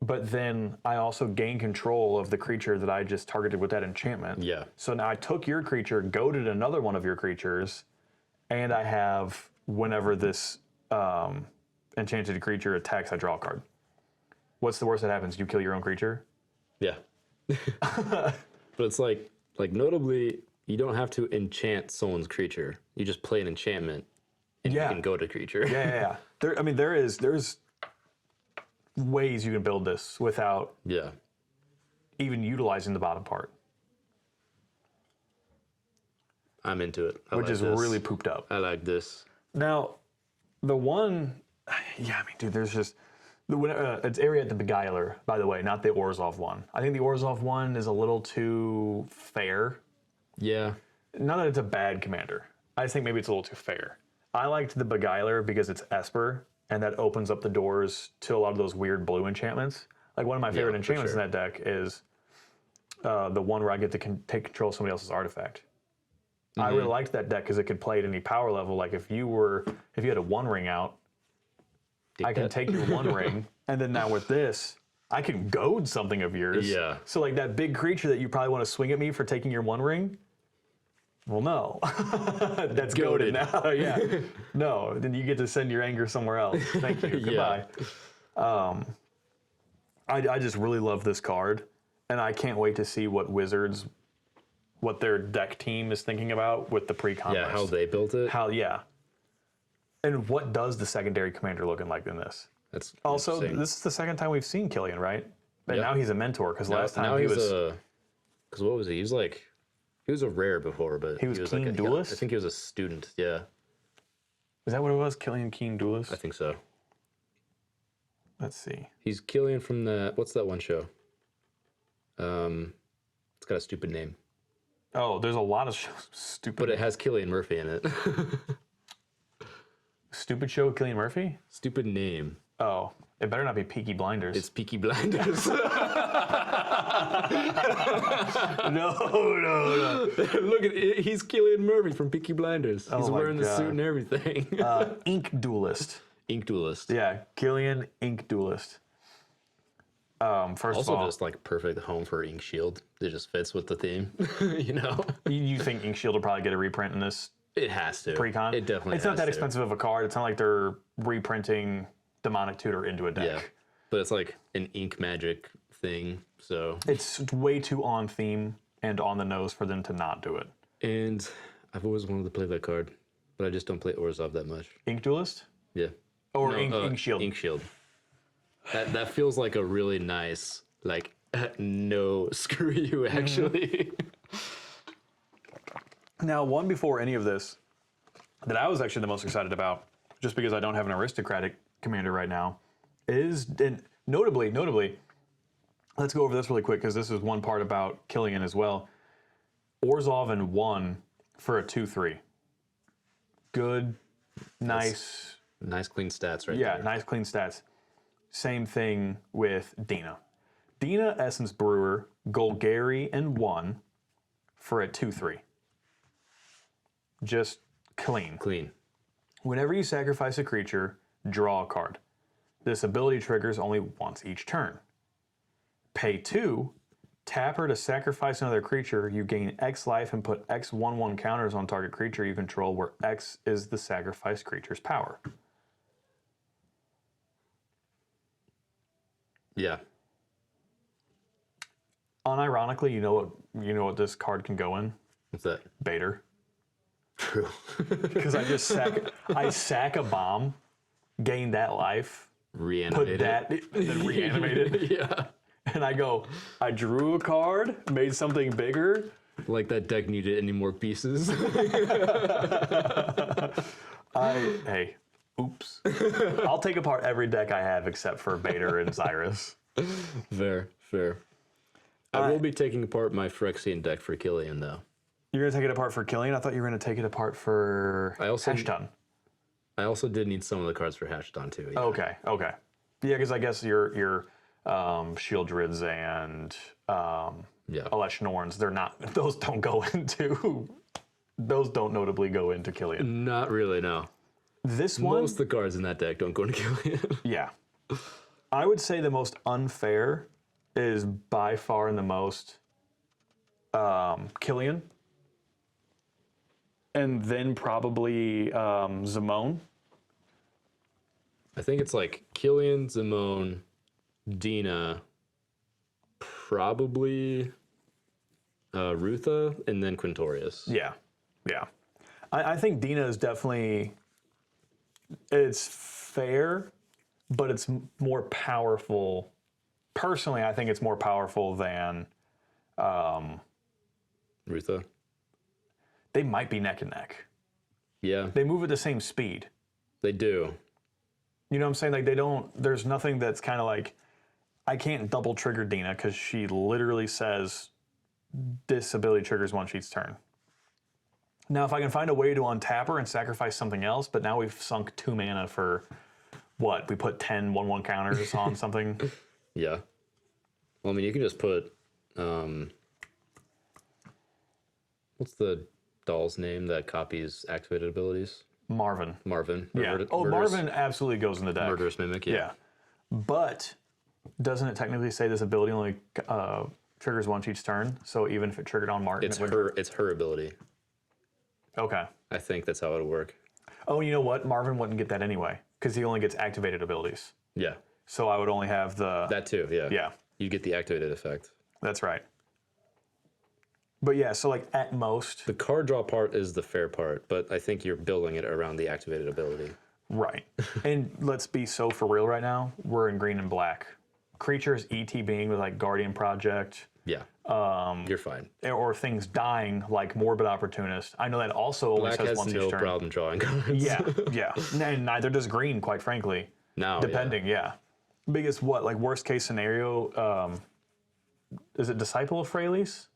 S2: but then I also gain control of the creature that I just targeted with that enchantment.
S1: Yeah.
S2: So now I took your creature, goaded another one of your creatures, and I have, whenever this enchanted creature attacks, I draw a card. What's the worst that happens? You kill your own creature?
S1: Yeah. But it's like notably, you don't have to enchant someone's creature. You just play an enchantment, and you can go to creature.
S2: Yeah. There's ways you can build this without even utilizing the bottom part.
S1: I'm into it.
S2: Which is really pooped up.
S1: I like this.
S2: Now, the one, dude, there's just, it's Ariete the Beguiler, by the way, not the Orzhov one. I think the Orzhov one is a little too fair.
S1: Yeah.
S2: Not that it's a bad commander. I just think maybe it's a little too fair. I liked the Beguiler because it's Esper, and that opens up the doors to a lot of those weird blue enchantments. Like, one of my favorite enchantments in that deck is the one where I get to take control of somebody else's artifact. I really liked that deck because it could play at any power level. Like, if you had a One Ring out, I can take your One Ring, and then now with this, I can goad something of yours.
S1: Yeah.
S2: So, like, that big creature that you probably want to swing at me for taking your One Ring, well, no. That's goaded now. Yeah. No, then you get to send your anger somewhere else. Thank you. Goodbye. I just really love this card, and I can't wait to see what their deck team is thinking about with the pre-con list.
S1: How they built it.
S2: And what does the secondary commander looking like in this?
S1: That's
S2: also, this is the second time we've seen Killian, right? And now he's a mentor, because last time
S1: he was... Because what was he? He was a rare before, but
S2: he was Keen
S1: like
S2: Duelist?
S1: I think he was a student, yeah.
S2: Is that what it was? Killian Keen Duelist?
S1: I think so.
S2: Let's see.
S1: He's Killian from what's that one show? It's got a stupid name.
S2: Oh, there's a lot of shows. Stupid.
S1: But it has Cillian Murphy in it.
S2: Stupid show with Cillian Murphy?
S1: Stupid name.
S2: Oh, it better not be Peaky Blinders.
S1: It's Peaky Blinders.
S2: No.
S1: Look at it. He's Cillian Murphy from Peaky Blinders. He's wearing the suit and everything.
S2: Ink Duelist.
S1: Ink Duelist.
S2: Yeah, Killian Ink Duelist. First of all,
S1: just like perfect home for Ink Shield. It just fits with the theme, you know.
S2: You think Ink Shield will probably get a reprint in this?
S1: It has to.
S2: Pre-con.
S1: It definitely.
S2: It's not that expensive of a card. It's not like they're reprinting Demonic Tutor into a deck.
S1: Yeah, but it's like an ink magic thing, so
S2: it's way too on theme and on the nose for them to not do it.
S1: And I've always wanted to play that card, but I just don't play Orzhov that much.
S2: Ink Duelist?
S1: Yeah.
S2: Or Ink Shield.
S1: Ink Shield. That feels like a really nice, like, no, screw you, actually.
S2: Now, one before any of this that I was actually the most excited about, just because I don't have an aristocratic commander right now, is, and notably, let's go over this really quick, because this is one part about Killian as well. Orzhov in 1 for a 2/3. Good, nice.
S1: Nice clean stats right there.
S2: Yeah, nice clean stats. Same thing with Dina. Dina Essence Brewer, Golgari in 1 for a 2/3. Just clean.
S1: Clean.
S2: Whenever you sacrifice a creature, draw a card. This ability triggers only once each turn. Pay 2, tap her to sacrifice another creature. You gain X life and put X 1/1 counters on target creature you control, where X is the sacrificed creature's power.
S1: Yeah.
S2: Unironically, you know what this card can go in?
S1: What's that?
S2: Baiter.
S1: True.
S2: Because I sack a bomb, gain that life,
S1: Reanimate
S2: put that, and then reanimate it.
S1: Yeah.
S2: And I drew a card, made something bigger,
S1: Like that deck needed any more pieces.
S2: Hey, oops. I'll take apart every deck I have except for Bader and Cyrus.
S1: Fair. I will be taking apart my Phyrexian deck for Killian, though.
S2: You're going to take it apart for Killian? I thought you were going to take it apart for Heshton.
S1: I also did need some of the cards for Hashton, too. Yeah.
S2: Okay. Yeah, because I guess your Shield Drids and Elesh Norns, they're not, those don't notably go into Killian.
S1: Not really, no.
S2: This one?
S1: Most of the cards in that deck don't go into Killian.
S2: Yeah. I would say the most unfair is by far and the most Killian. And then probably Zimone.
S1: I think it's like Killian, Zimone, Dina, probably Rutha, and then Quintorius.
S2: Yeah. I think Dina is definitely, it's fair, but it's more powerful. Personally, I think it's more powerful than
S1: Rutha?
S2: They might be neck and neck.
S1: Yeah.
S2: They move at the same speed.
S1: They do.
S2: You know what I'm saying? Like they don't, there's nothing that's kind of like, I can't double trigger Dina because she literally says this ability triggers one sheet's turn. Now, if I can find a way to untap her and sacrifice something else, but now we've sunk 2 mana for what? We put 10 1/1 counters on something?
S1: Yeah. Well, I mean, you can just put, what's the doll's name that copies activated abilities?
S2: Marvin. Yeah. Marvin absolutely goes in the deck.
S1: Murderous Mimic,
S2: Yeah. But doesn't it technically say this ability only triggers one each turn? So even if it triggered on Martin,
S1: it's her ability.
S2: Okay.
S1: I think that's how it would work.
S2: Oh, you know what? Marvin wouldn't get that anyway because he only gets activated abilities.
S1: Yeah.
S2: So I would only have
S1: that too. Yeah.
S2: Yeah.
S1: You get the activated effect.
S2: That's right. But yeah, so like at most.
S1: The card draw part is the fair part, but I think you're building it around the activated ability.
S2: Right. And let's be so for real right now. We're in green and black. Creatures ETBing with like Guardian Project.
S1: Yeah. You're fine.
S2: Or things dying like Morbid Opportunist. I know that also only
S1: Black
S2: says
S1: has
S2: once
S1: no
S2: each turn.
S1: problem drawing cards.
S2: Yeah. And neither does green, quite frankly.
S1: No.
S2: Depending, yeah. Biggest what? Like worst case scenario, is it Disciple of Freyalise?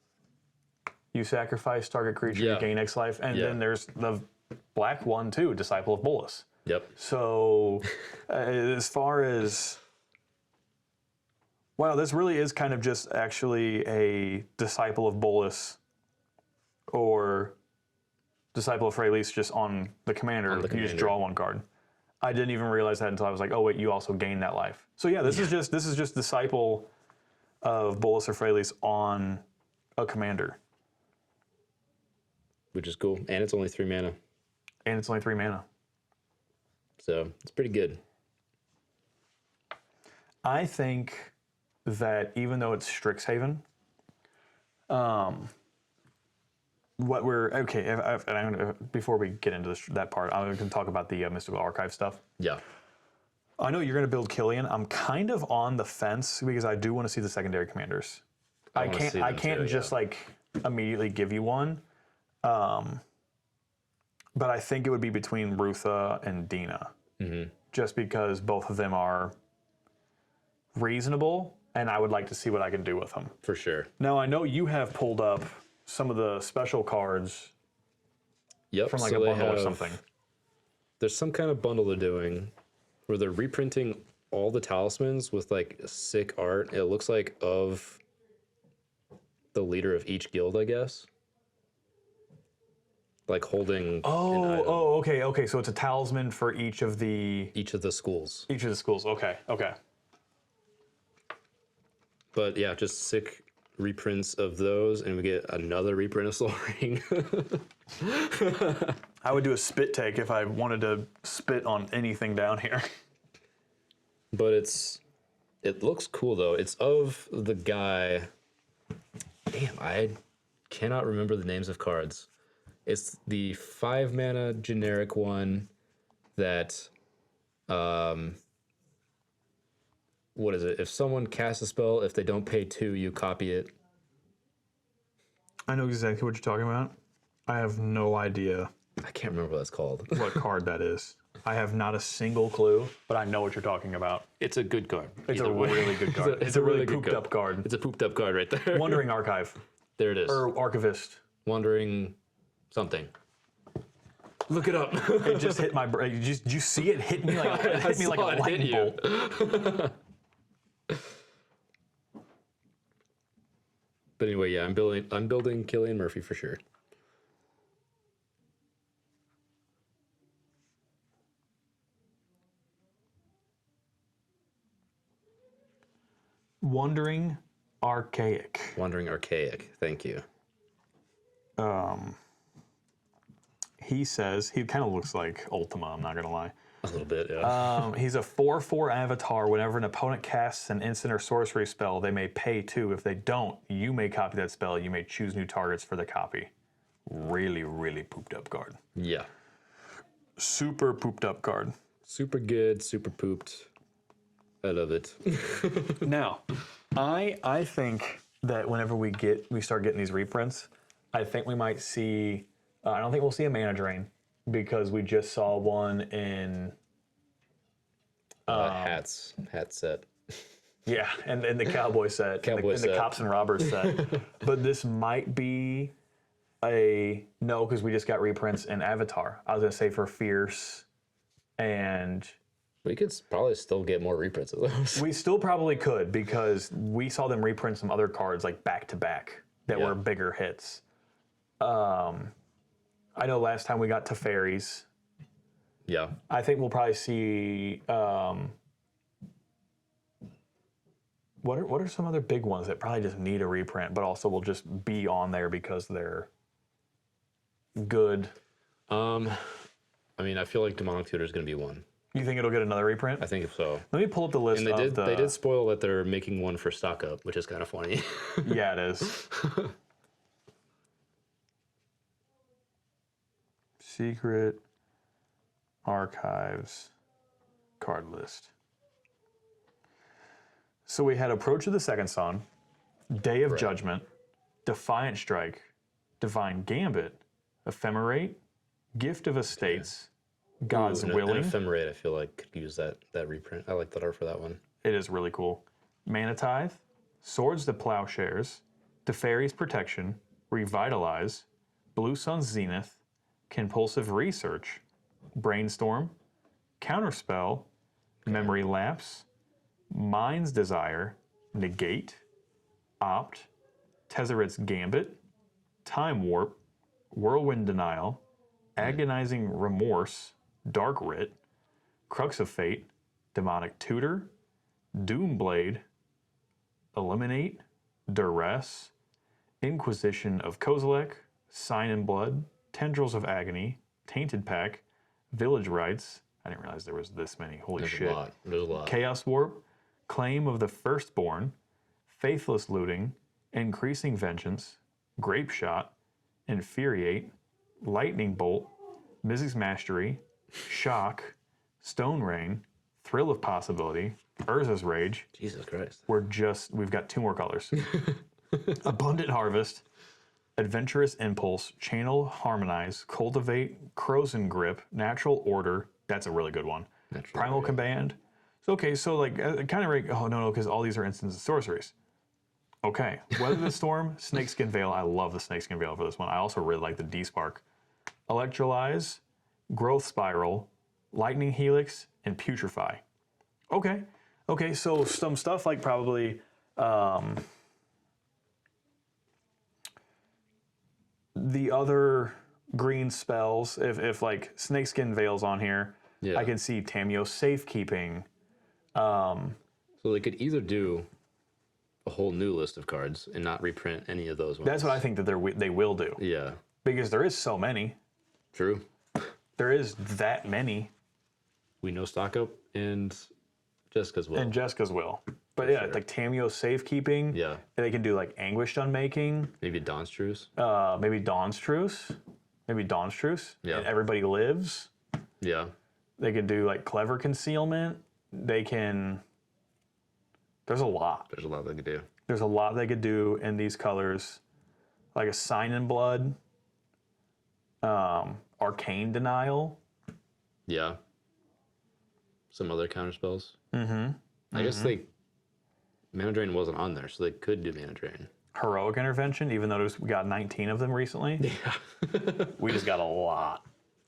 S2: You sacrifice target creature, you gain X life, and then there's the black one too, Disciple of Bolas.
S1: Yep.
S2: So, as far as wow, this really is kind of just actually a Disciple of Bolas or Disciple of Freyalise just on the commander. You just draw one card. I didn't even realize that until I was like, oh wait, you also gain that life. So yeah, this is just Disciple of Bolas or Freyalise on a commander.
S1: Which is cool. And it's only 3 mana. So it's pretty good.
S2: I think that even though it's Strixhaven, what we're before we get into that part, I'm going to talk about the Mystical Archive stuff.
S1: Yeah.
S2: I know you're going to build Killian. I'm kind of on the fence because I do want to see the secondary commanders. I can't just like immediately give you one. But I think it would be between Rutha and Dina, just because both of them are reasonable, and I would like to see what I can do with them.
S1: For sure.
S2: Now, I know you have pulled up some of the special cards from like a bundle or something.
S1: There's some kind of bundle they're doing where they're reprinting all the talismans with like sick art. It looks like of the leader of each guild, I guess. Like holding.
S2: Okay. So it's a talisman for each of the
S1: schools.
S2: Okay.
S1: But yeah, just sick reprints of those, and we get another reprint of Soul Ring.
S2: I would do a spit take if I wanted to spit on anything down here.
S1: But it looks cool though. It's of the guy. Damn, I cannot remember the names of cards. It's the 5 mana generic one that, what is it? If someone casts a spell, if they don't pay 2, you copy it.
S2: I know exactly what you're talking about. I have no idea
S1: I can't remember what that's called.
S2: what card that is. I have not a single clue, but I know what you're talking about.
S1: It's a good card.
S2: It's a
S1: Either way.
S2: really good card. It's a really pooped up card.
S1: It's a pooped up card right there.
S2: Wandering Archive
S1: There it is.
S2: or Archivist.
S1: Wandering something. Look it up.
S2: It just hit my brain. Did you see it hit me like it hit me like a
S1: saw it hit
S2: lightning
S1: you.
S2: bolt?
S1: But anyway, yeah, I'm building Killian Murphy for sure.
S2: Wandering Archaic.
S1: Wandering Archaic. Thank you.
S2: He says he kind of looks like Ultima. I'm not gonna lie.
S1: A little bit, yeah.
S2: He's a 4/4 avatar. Whenever an opponent casts an instant or sorcery spell, they may pay 2. If they don't, you may copy that spell. You may choose new targets for the copy. Really, really pooped up card.
S1: Yeah.
S2: Super pooped up card.
S1: Super good, super pooped. I love it.
S2: Now, I think that whenever we start getting these reprints, I think we might see. I don't think we'll see a mana drain because we just saw one in.
S1: Hat set.
S2: Yeah, and the cowboy set, and the
S1: set.
S2: cops and robbers set. But this might be no, because we just got reprints in Avatar. I was gonna say for Fierce, and
S1: We could probably still get more reprints of those.
S2: we still probably could because we saw them reprint some other cards like back to back that were bigger hits. I know last time we got Teferis.
S1: Yeah.
S2: I think we'll probably see. What are some other big ones that probably just need a reprint, but also will just be on there because they're good?
S1: I mean, I feel like Demonic Tutor is going to be one.
S2: You think it'll get another reprint?
S1: I think so.
S2: Let me pull up the list.
S1: And they did spoil that they're making one for stock up, which is kind of funny.
S2: Yeah, it is. Secret Archives card list. So we had Approach of the Second Sun, Day of Judgment, Defiant Strike, Divine Gambit, Ephemerate, Gift of Estates, God's Willing.
S1: An Ephemerate, I feel like, could use that reprint. I like that art for that one.
S2: It is really cool. Mana Tithe, Swords to Plowshares, Teferi's Protection, Revitalize, Blue Sun's Zenith, Compulsive Research, Brainstorm, Counterspell, Memory Lapse, Mind's Desire, Negate, Opt, Tezzeret's Gambit, Time Warp, Whirlwind Denial, Agonizing Remorse, Dark Writ, Crux of Fate, Demonic Tutor, Doomblade, Eliminate, Duress, Inquisition of Kozilek, Sign in Blood, Tendrils of Agony, Tainted Pack, Village Rites. I didn't realize there was this many. Holy shit.
S1: There's a lot.
S2: Chaos Warp, Claim of the Firstborn, Faithless Looting, Increasing Vengeance, Grape Shot, Infuriate, Lightning Bolt, Mystic's Mastery, Shock, Stone Rain, Thrill of Possibility, Urza's Rage.
S1: Jesus Christ.
S2: We've got 2 more colors. Abundant Harvest, Adventurous Impulse, Channel Harmonize, Cultivate, Crozen Grip, Natural Order. That's a really good one. Primal Command. So, okay, so like, kind of, oh, no, because all these are instances of sorceries. Okay, Weather the Storm, Snakeskin Veil. I love the Snakeskin Veil for this one. I also really like the D-Spark. Electrolyze, Growth Spiral, Lightning Helix, and Putrefy. Okay, so some stuff like probably the other green spells, if like Snakeskin Veil's on here, I can see Tamio Safekeeping.
S1: So they could either do a whole new list of cards and not reprint any of those ones.
S2: That's what I think that they will do.
S1: Yeah.
S2: Because there is so many.
S1: True.
S2: There is that many.
S1: We know stock up and Jessica's will.
S2: And Jessica's will. But yeah, like Tamio Safekeeping.
S1: Yeah.
S2: And they can do like Anguished Unmaking.
S1: Maybe Dawn's Truce.
S2: Maybe Dawn's Truce.
S1: Yeah.
S2: And Everybody Lives.
S1: Yeah.
S2: They can do like Clever Concealment. They can. There's a lot.
S1: There's a lot they could do.
S2: There's a lot they could do in these colors. like a Sign in Blood, Arcane Denial.
S1: Yeah. Some other counter spells. Mm-hmm. I guess Mana Drain wasn't on there, so they could do Mana Drain.
S2: Heroic Intervention, even though we got 19 of them recently. Yeah. We just got a lot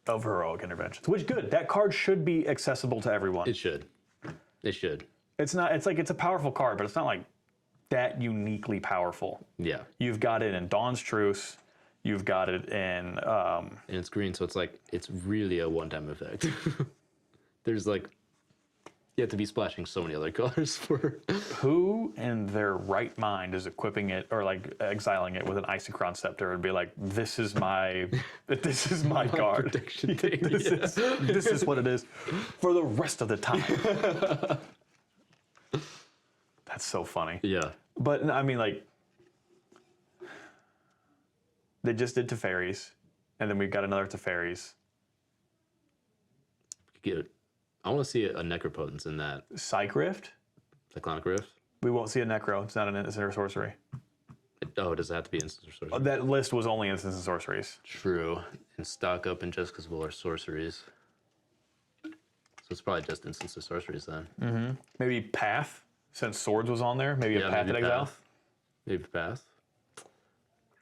S2: of Heroic Interventions, which good. That card should be accessible to everyone.
S1: It should. It should.
S2: It's not, it's like, it's a powerful card, but it's not like that uniquely powerful.
S1: Yeah.
S2: You've got it in Dawn's Truce. You've got it in...
S1: and it's green, so it's like, it's really a one-time effect. There's like, you have to be splashing so many other colors for...
S2: Who in their right mind is equipping it or like exiling it with an Isochron Scepter and be like, this is my card.
S1: Protection thing.
S2: This is what it is for the rest of the time. That's so funny.
S1: Yeah.
S2: But I mean, like, they just did Teferis, and then we've got another Teferis.
S1: Get it. I want to see a Necropotence in that.
S2: Psych Rift?
S1: Cyclonic Rift?
S2: We won't see a Necro. It's not an instant or sorcery.
S1: Oh, does it have to be instant or sorcery?
S2: That list was only instants and sorceries.
S1: True. And stock up and Jessica's Will are sorceries. So it's probably just instants or sorceries then.
S2: Mm-hmm. Maybe Path, since Swords was on there. Maybe a Path at Exile.
S1: Maybe Path.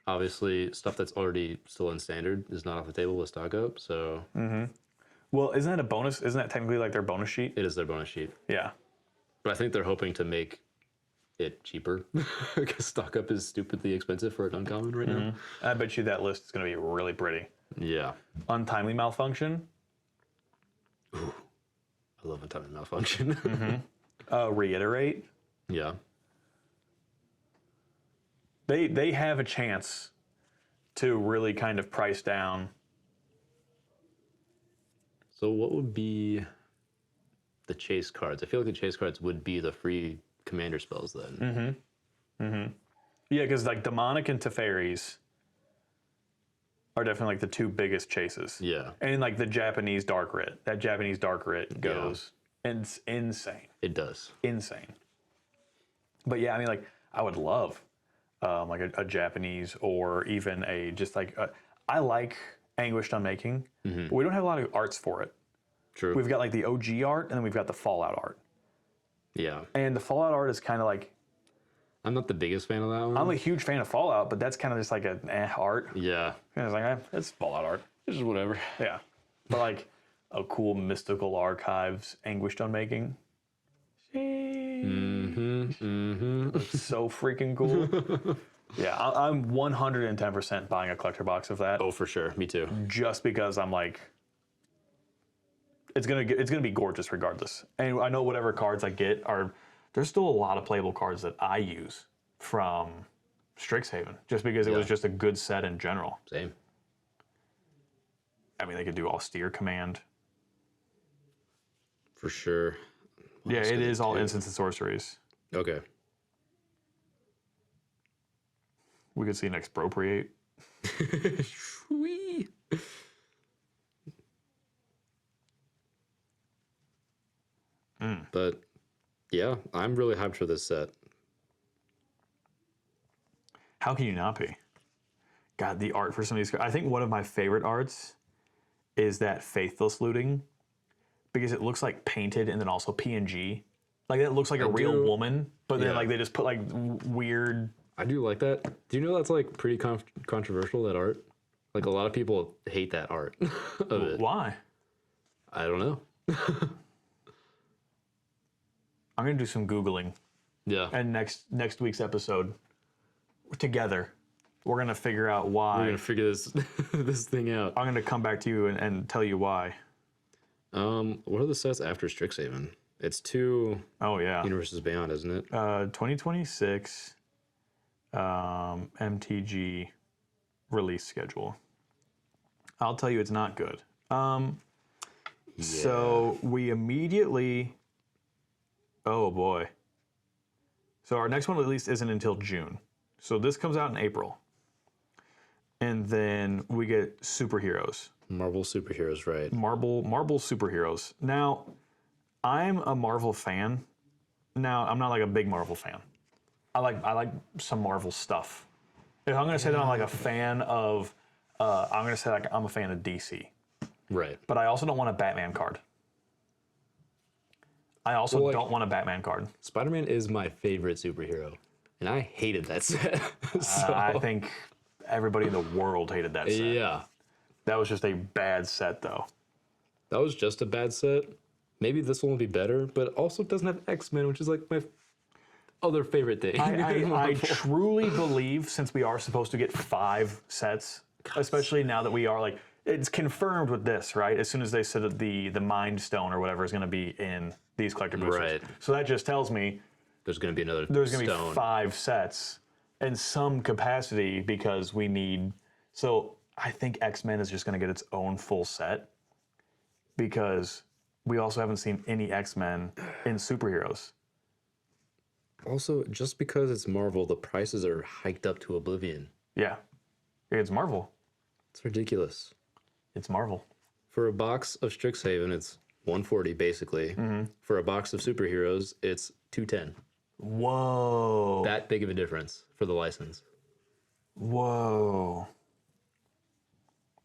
S1: Obviously, stuff that's already still in Standard is not off the table with stock up, so...
S2: Mm-hmm. Well, isn't that a bonus? Isn't that technically like their bonus sheet?
S1: It is their bonus sheet.
S2: Yeah.
S1: But I think they're hoping to make it cheaper because stock up is stupidly expensive for an uncommon right now.
S2: I bet you that list is going to be really pretty.
S1: Yeah.
S2: Untimely Malfunction.
S1: Ooh, I love Untimely Malfunction.
S2: Reiterate.
S1: Yeah.
S2: They have a chance to really kind of price down.
S1: So what would be the chase cards? I feel like the chase cards would be the free commander spells then.
S2: Yeah, because like Demonic and Teferis are definitely like the two biggest chases.
S1: Yeah.
S2: And like the Japanese Dark Writ. That Japanese Dark Writ goes insane.
S1: It does.
S2: Insane. But yeah, I mean, like, I would love like a Japanese or even I like Anguished Unmaking, but we don't have a lot of arts for it.
S1: True.
S2: We've got like the OG art and then we've got the Fallout art.
S1: Yeah.
S2: And the Fallout art is kind of like...
S1: I'm not the biggest fan of that one.
S2: I'm a huge fan of Fallout, but that's kind of just like an art.
S1: Yeah.
S2: And it's like, it's Fallout art.
S1: It's just whatever.
S2: Yeah. But like a cool Mystical Archives Anguished Unmaking. It's so freaking cool. Yeah, I'm 110% buying a collector box of that.
S1: Oh, for sure. Me too.
S2: Just because I'm like, it's gonna be gorgeous regardless. And I know whatever cards I get there's still a lot of playable cards that I use from Strixhaven, just because it was just a good set in general.
S1: Same.
S2: I mean, they could do Austere Command.
S1: For sure.
S2: Yeah, it is all instants and sorceries.
S1: Okay.
S2: We could see an Expropriate.
S1: Whee. But yeah, I'm really hyped for this set.
S2: How can you not be? God, the art for some of these cards. I think one of my favorite arts is that Faithless Looting, because it looks like painted and then also PNG. Like that looks like a real woman, but then like they just put like weird.
S1: I do like that. Do you know that's like pretty controversial, that art? Like a lot of people hate that art of it.
S2: Why?
S1: I don't know.
S2: I'm gonna do some Googling,
S1: Yeah.
S2: and next week's episode, together, we're gonna figure out why.
S1: We're gonna figure this this thing out.
S2: I'm gonna come back to you and tell you why.
S1: What are the sets after Strixhaven? It's 2
S2: Oh yeah,
S1: Universes Beyond, isn't it?
S2: 2026 MTG release schedule. I'll tell you, it's not good. So we immediately. Oh boy. So our next one at least isn't until June. So this comes out in April. And then we get superheroes.
S1: Marvel superheroes, right?
S2: Marvel superheroes. Now, I'm a Marvel fan. Now, I'm not like a big Marvel fan. I like some Marvel stuff. If I'm going to say that I'm like a fan of, I'm going to say like I'm a fan of DC.
S1: Right.
S2: But I also don't want a Batman card. I also don't want a Batman card.
S1: Spider-Man is my favorite superhero, and I hated that set. So,
S2: I think everybody in the world hated that set.
S1: yeah,
S2: That was just a bad set, though.
S1: that was just a bad set. Maybe this one will be better, but also doesn't have X-Men, which is like my other favorite thing.
S2: I truly believe, since we are supposed to get 5 sets, especially now that we are like, it's confirmed with this, right? As soon as they said that the Mind Stone or whatever is going to be in these collector boosters.
S1: Right.
S2: So that just tells me
S1: There's going to be another
S2: there's going to
S1: stone.
S2: be 5 sets in some capacity because we need. So I think X-Men is just going to get its own full set because we also haven't seen any X-Men in superheroes.
S1: Also, just because it's Marvel, the prices are hiked up to oblivion.
S2: Yeah. It's Marvel.
S1: It's ridiculous.
S2: It's Marvel.
S1: For a box of Strixhaven, it's $140 basically. For a box of superheroes, it's $210.
S2: Whoa.
S1: That big of a difference for the license.
S2: Whoa.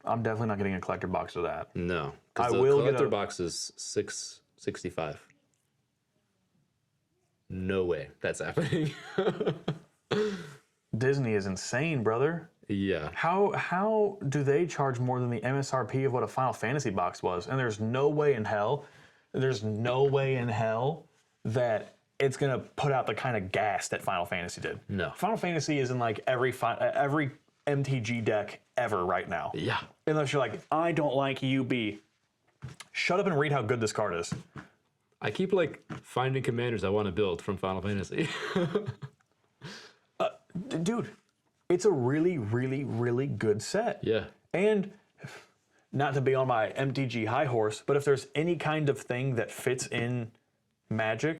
S2: I'm definitely not getting a collector box of that.
S1: No,
S2: I
S1: because the
S2: will get
S1: collector
S2: a-
S1: box is $665. No way that's happening.
S2: Disney is insane, brother.
S1: Yeah,
S2: How do they charge more than the MSRP of what a Final Fantasy box was? And there's no way in hell that it's gonna put out the kind of gas that Final Fantasy did.
S1: No.
S2: Final Fantasy is in like every MTG deck ever right now.
S1: yeah.
S2: Unless you're like, I don't like UB. Shut up and read how good this card is.
S1: I keep like finding commanders I want to build from Final Fantasy.
S2: Dude, it's a really, really, really good set.
S1: Yeah,
S2: And not to be on my MTG high horse, but if there's any kind of thing that fits in Magic,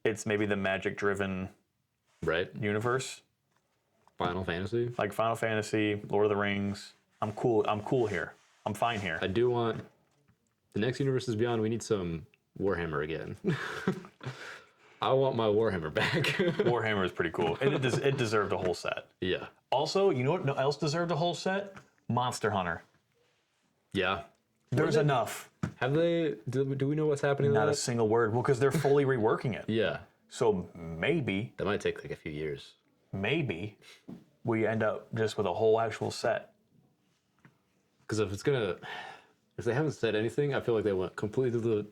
S2: it's maybe the Magic-driven
S1: right.
S2: universe,
S1: Final Fantasy.
S2: like Final Fantasy, Lord of the Rings. I'm cool. I'm cool here. I'm fine here.
S1: I do want the next Universes Beyond. We need some Warhammer again. I want my Warhammer back.
S2: Warhammer is pretty cool, and it deserved a whole set.
S1: Yeah,
S2: Also, you know what else deserved a whole set? Monster Hunter.
S1: yeah.
S2: There's enough.
S1: Have they? Do we know what's happening?
S2: Not a
S1: with that?
S2: single word. Well, because they're fully reworking it.
S1: Yeah,
S2: So maybe
S1: that might take like a few years.
S2: we end up just with a whole actual set.
S1: Because if they haven't said anything, I feel like they went completely to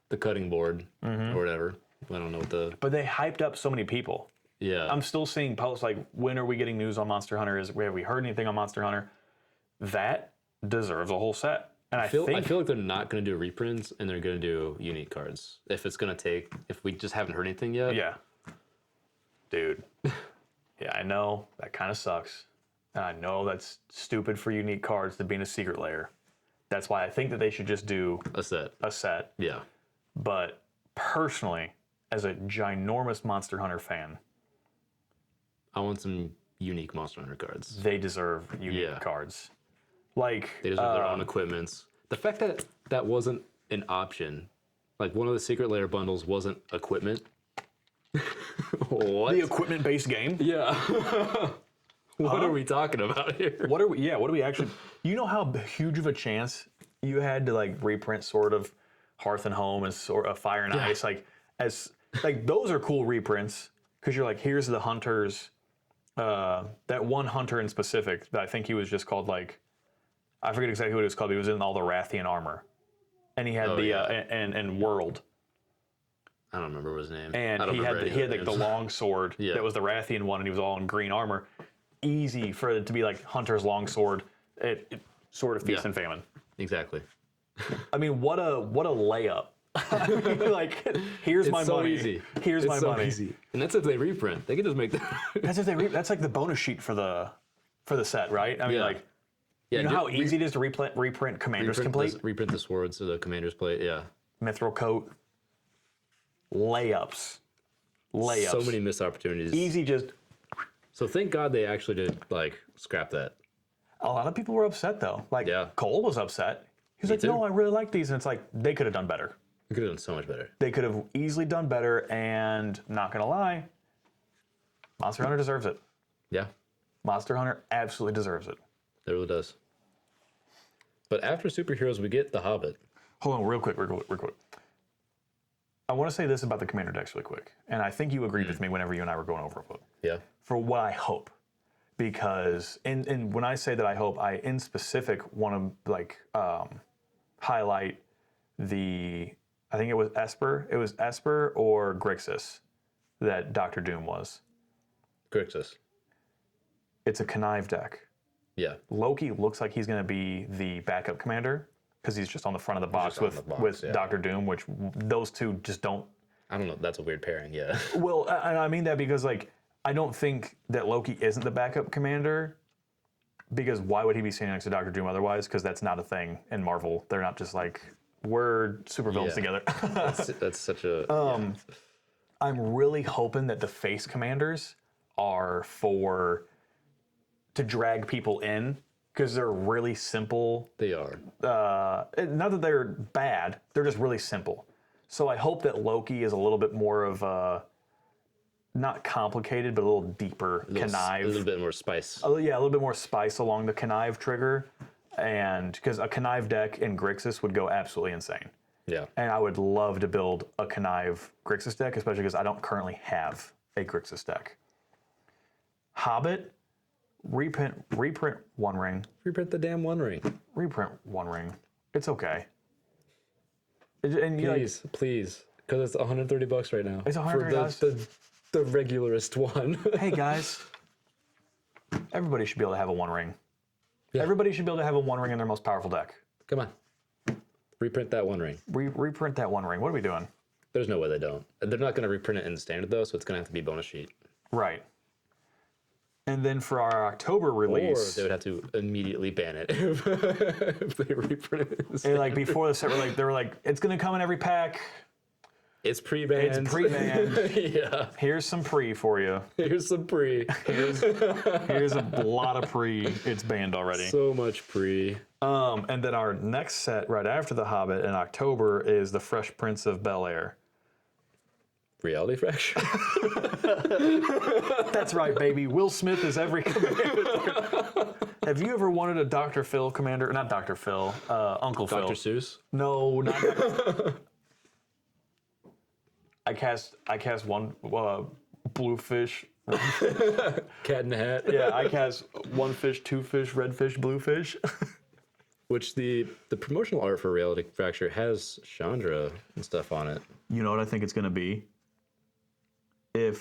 S1: the cutting board or whatever. I don't know what the.
S2: But they hyped up so many people.
S1: Yeah.
S2: I'm still seeing posts like, when are we getting news on Monster Hunter? Have we heard anything on Monster Hunter? That deserves a whole set. And I
S1: I feel
S2: think
S1: like they're not going to do reprints and they're going to do unique cards. If we just haven't heard anything yet.
S2: yeah. Dude. Yeah, I know that kind of sucks. And I know that's stupid for unique cards to be in a secret layer. That's why I think that they should just do
S1: A set.
S2: a set.
S1: Yeah.
S2: But personally, as a ginormous Monster Hunter fan,
S1: I want some unique Monster Hunter cards.
S2: they deserve unique
S1: Yeah.
S2: cards. Like,
S1: They deserve their own equipments. The fact that that wasn't an option, like one of the secret layer bundles wasn't equipment. What?
S2: the equipment-based game.
S1: Yeah. What are we talking about here?
S2: What are we actually? You know how huge of a chance you had to like reprint sort of Hearth and Home and sort of Fire and Ice, like those are cool reprints because you're like, here's the hunters, that one hunter in specific that I think he was just called like, I forget exactly what he was called. But he was in all the Rathian armor, and he had and World,
S1: I don't remember his name.
S2: and
S1: I don't
S2: he had
S1: remember
S2: he had
S1: any
S2: like
S1: of
S2: the
S1: names.
S2: long sword
S1: Yeah.
S2: that was the Rathian one, and he was all in green armor. Easy for it to be like Hunter's long sword. It sort of feast
S1: Yeah.
S2: and famine.
S1: Exactly.
S2: I mean, what a layup! I mean, like, here's my
S1: It's so
S2: money.
S1: easy.
S2: Here's
S1: It's
S2: my
S1: so
S2: money.
S1: easy. And that's if they reprint. They can just make that.
S2: That's if that's like the bonus sheet for the set, right? I mean,
S1: Yeah.
S2: like,
S1: Yeah,
S2: you know how easy it is to reprint Commander's Complete,
S1: reprint the swords so the commander's plate. Yeah.
S2: Mithril Coat, layups.
S1: So many missed opportunities.
S2: Easy, just.
S1: So thank God they actually did like scrap that.
S2: A lot of people were upset though. Like,
S1: Yeah.
S2: Cole was upset. He's like,
S1: too.
S2: no, I really like these, and it's like they could have done better.
S1: We could have done so much better.
S2: They could have easily done better, and not gonna lie, Monster Hunter deserves it.
S1: Yeah.
S2: Monster Hunter absolutely deserves it.
S1: It really does. But after superheroes, we get The Hobbit.
S2: Hold on, real quick. I want to say this about the commander decks really quick, and I think you agreed with me whenever you and I were going over it.
S1: Yeah.
S2: For what I hope, because and when I say that I hope, I in specific want to highlight the, I think it was Esper. It was Esper or Grixis that Doctor Doom was.
S1: Grixis.
S2: It's a connive deck.
S1: Yeah.
S2: Loki looks like he's going to be the backup commander because he's just on the front of the box with Doctor Doom, which those two just don't.
S1: I don't know. That's a weird pairing. Yeah.
S2: Well, I mean that because like I don't think that Loki isn't the backup commander. Because why would he be standing next to Doctor Doom otherwise? Because that's not a thing in Marvel. They're not just like we're supervillains together.
S1: that's such a.
S2: I'm really hoping that the face commanders are to drag people in because they're really simple.
S1: They are.
S2: Not that they're bad, they're just really simple. So I hope that Loki is a little bit more of a, not complicated, but a little deeper connive.
S1: A little bit more spice.
S2: Yeah, a little bit more spice along the connive trigger. And because a connive deck in Grixis would go absolutely insane.
S1: Yeah.
S2: And I would love to build a connive Grixis deck, especially because I don't currently have a Grixis deck. Hobbit, reprint One Ring.
S1: Reprint the damn One Ring.
S2: Reprint One Ring. It's okay. And
S1: Please. Because it's $130 right now.
S2: It's $130.
S1: For the regularist one.
S2: Hey guys, everybody should be able to have a One Ring.
S1: Yeah.
S2: Everybody should be able to have a One Ring in their most powerful deck.
S1: Come on. Reprint that One Ring.
S2: Reprint that One Ring. What are we doing?
S1: There's no way they don't. They're not going to reprint it in standard though, so it's going to have to be bonus sheet.
S2: Right. And then for our October release,
S1: Or they would have to immediately ban it if they reprint it.
S2: and like before the set, they were like, it's gonna come in every pack.
S1: It's pre-banned.
S2: It's pre-banned.
S1: Yeah.
S2: Here's some pre for you.
S1: Here's some pre.
S2: Here's a lot of pre. It's banned already.
S1: So much pre.
S2: And then our next set right after the Hobbit in October is the Fresh Prince of Bel-Air.
S1: Reality Fracture.
S2: That's right, baby. Will Smith is every commander. Have you ever wanted a Dr. Phil commander? Not Dr. Phil, Uncle Phil.
S1: Dr. Seuss.
S2: No, not Dr. I cast one blue fish.
S1: Cat in the Hat.
S2: Yeah, I cast one fish, two fish, red fish, blue fish.
S1: Which the promotional art for Reality Fracture has Chandra and stuff on it.
S2: You know what I think it's gonna be? I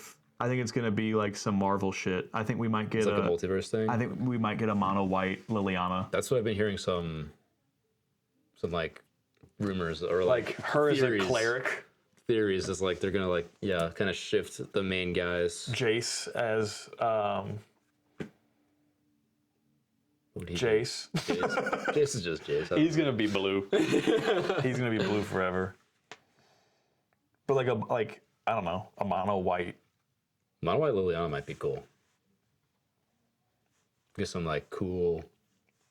S2: think it's gonna be like some Marvel shit. I think we might get
S1: It's like a multiverse thing.
S2: I think we might get a mono white Liliana.
S1: That's what I've been hearing. Some like rumors or
S2: Like her
S1: theories.
S2: as a cleric.
S1: Theories is like they're gonna like kind of shift the main guys.
S2: Jace as
S1: What would he
S2: Jace.
S1: do? Jace is just Jace.
S2: He's gonna be blue. He's gonna be blue forever. But like I don't know, a mono white.
S1: Mono White Liliana might be cool. Get some like cool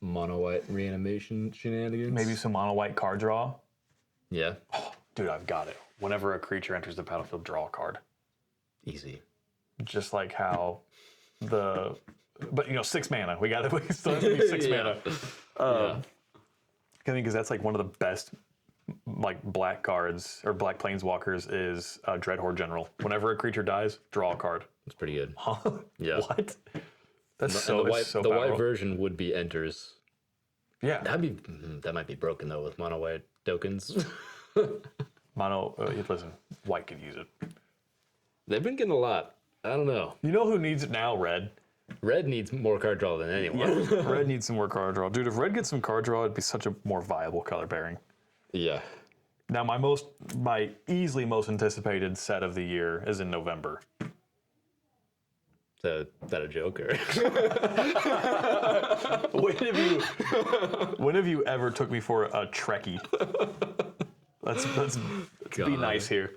S1: mono white reanimation shenanigans.
S2: Maybe some mono white card draw.
S1: Yeah.
S2: Dude, I've got it. Whenever a creature enters the battlefield, draw a card.
S1: Easy.
S2: Just like how but 6 mana. We still have to be 6
S1: Yeah.
S2: mana. I mean, because that's like one of the best like black cards or black planeswalkers is Dreadhorde General. Whenever a creature dies, draw a card.
S1: That's pretty good.
S2: Huh?
S1: Yeah.
S2: What? That's
S1: And
S2: so
S1: the white,
S2: so
S1: the white
S2: powerful.
S1: version would be enters.
S2: Yeah.
S1: That might be broken though with mono white tokens.
S2: Mono. Listen, white could use it.
S1: They've been getting a lot. I don't know.
S2: You know who needs it now? Red.
S1: Red needs more card draw than anyone.
S2: Red needs some more card draw. Dude, if red gets some card draw, it'd be such a more viable color pairing.
S1: Yeah.
S2: Now, my easily most anticipated set of the year is in November.
S1: Is that a joke or?
S2: When have you ever took me for a Trekkie? Let's be nice here.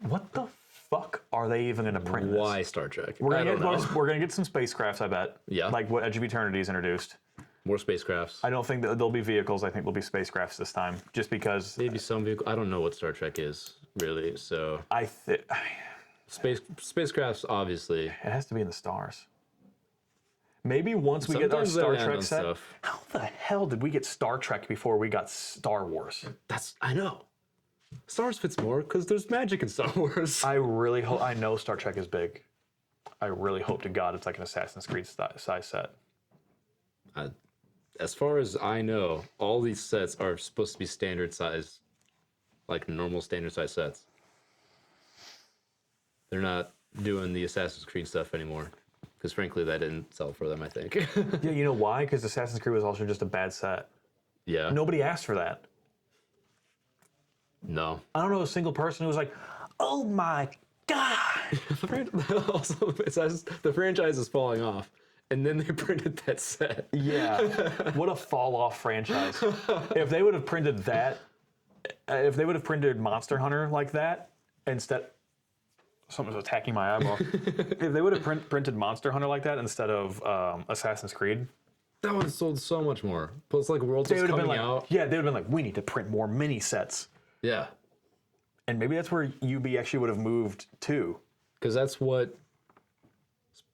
S2: What the fuck are they even going to print this?
S1: Why Star Trek?
S2: We're
S1: I don't know.
S2: gonna get some spacecrafts, I bet.
S1: Yeah.
S2: Like what Edge of Eternity is introduced.
S1: More spacecrafts.
S2: I don't think that there'll be vehicles. I think there'll be spacecrafts this time, just because
S1: Maybe some vehicle. I don't know what Star Trek is really. So
S2: it
S1: spacecrafts obviously.
S2: has to be in the stars. Maybe once we get our
S1: Sometimes they
S2: Star
S1: land
S2: Trek
S1: on
S2: set.
S1: stuff.
S2: How the hell did we get Star Trek before we got Star Wars?
S1: I know. Star Wars fits more because there's magic in Star Wars.
S2: I really hope. I know Star Trek is big. I really hope to God it's like an Assassin's Creed size set.
S1: As far as I know, all these sets are supposed to be standard size, like normal standard size sets. They're not doing the Assassin's Creed stuff anymore. Because frankly, that didn't sell for them, I think.
S2: Yeah, you know why? Because Assassin's Creed was also just a bad set.
S1: Yeah.
S2: Nobody asked for that.
S1: No.
S2: I don't know a single person who was like, "Oh my God!"
S1: Also, the franchise is falling off, and then they printed that set.
S2: Yeah, what a fall off franchise. If they would have printed that, if they would have printed Monster Hunter like that instead, something's attacking my eyeball. If they would have printed Monster Hunter like that instead of Assassin's Creed,
S1: That one sold so much more. Plus, like Worlds
S2: they
S1: was
S2: would have
S1: coming
S2: been like,
S1: out.
S2: yeah, they would have been like, we need to print more mini sets,
S1: Yeah,
S2: and maybe that's where UB actually would have moved to.
S1: because that's what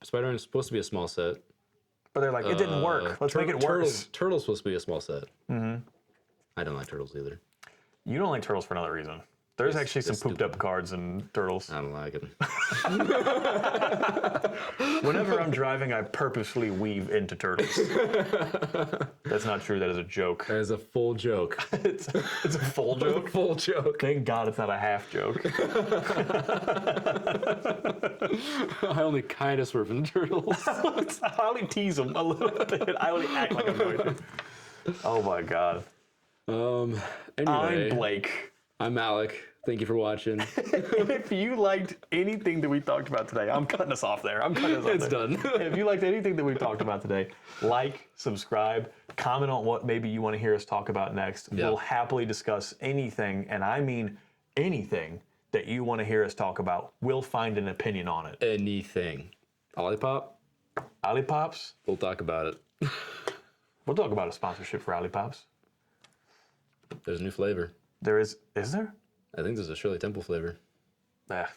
S1: Spider-Man is supposed to be, a small set.
S2: But they're like, it didn't work. Let's make it worse.
S1: Turtle's supposed to be a small set. Mm-hmm. I don't like Turtles either.
S2: You don't like Turtles for another reason. There's actually some
S1: it's
S2: pooped up cards in Turtles.
S1: I don't like it.
S2: Whenever I'm driving, I purposely weave into Turtles. That's not true. That is a joke.
S1: That is a full joke.
S2: It's a full joke.
S1: Full joke.
S2: Thank God it's not a half joke.
S1: I only kind of swerve into Turtles.
S2: I only tease them a little bit. I only act like I'm going to. Oh my God.
S1: Anyway,
S2: I'm Blake.
S1: I'm Alec. Thank you for watching.
S2: And if you liked anything that we talked about today, I'm cutting us off there.
S1: It's done.
S2: If you liked anything that we talked about today, like, subscribe, comment on what maybe you want to hear us talk about next.
S1: Yeah.
S2: We'll happily discuss anything, and I mean anything that you want to hear us talk about. We'll find an opinion on it.
S1: Anything. Olipop?
S2: Ollipops?
S1: We'll talk about it.
S2: We'll talk about a sponsorship for Ollipops.
S1: There's a new flavor.
S2: There is there?
S1: I think there's a Shirley Temple flavor.
S2: Ah,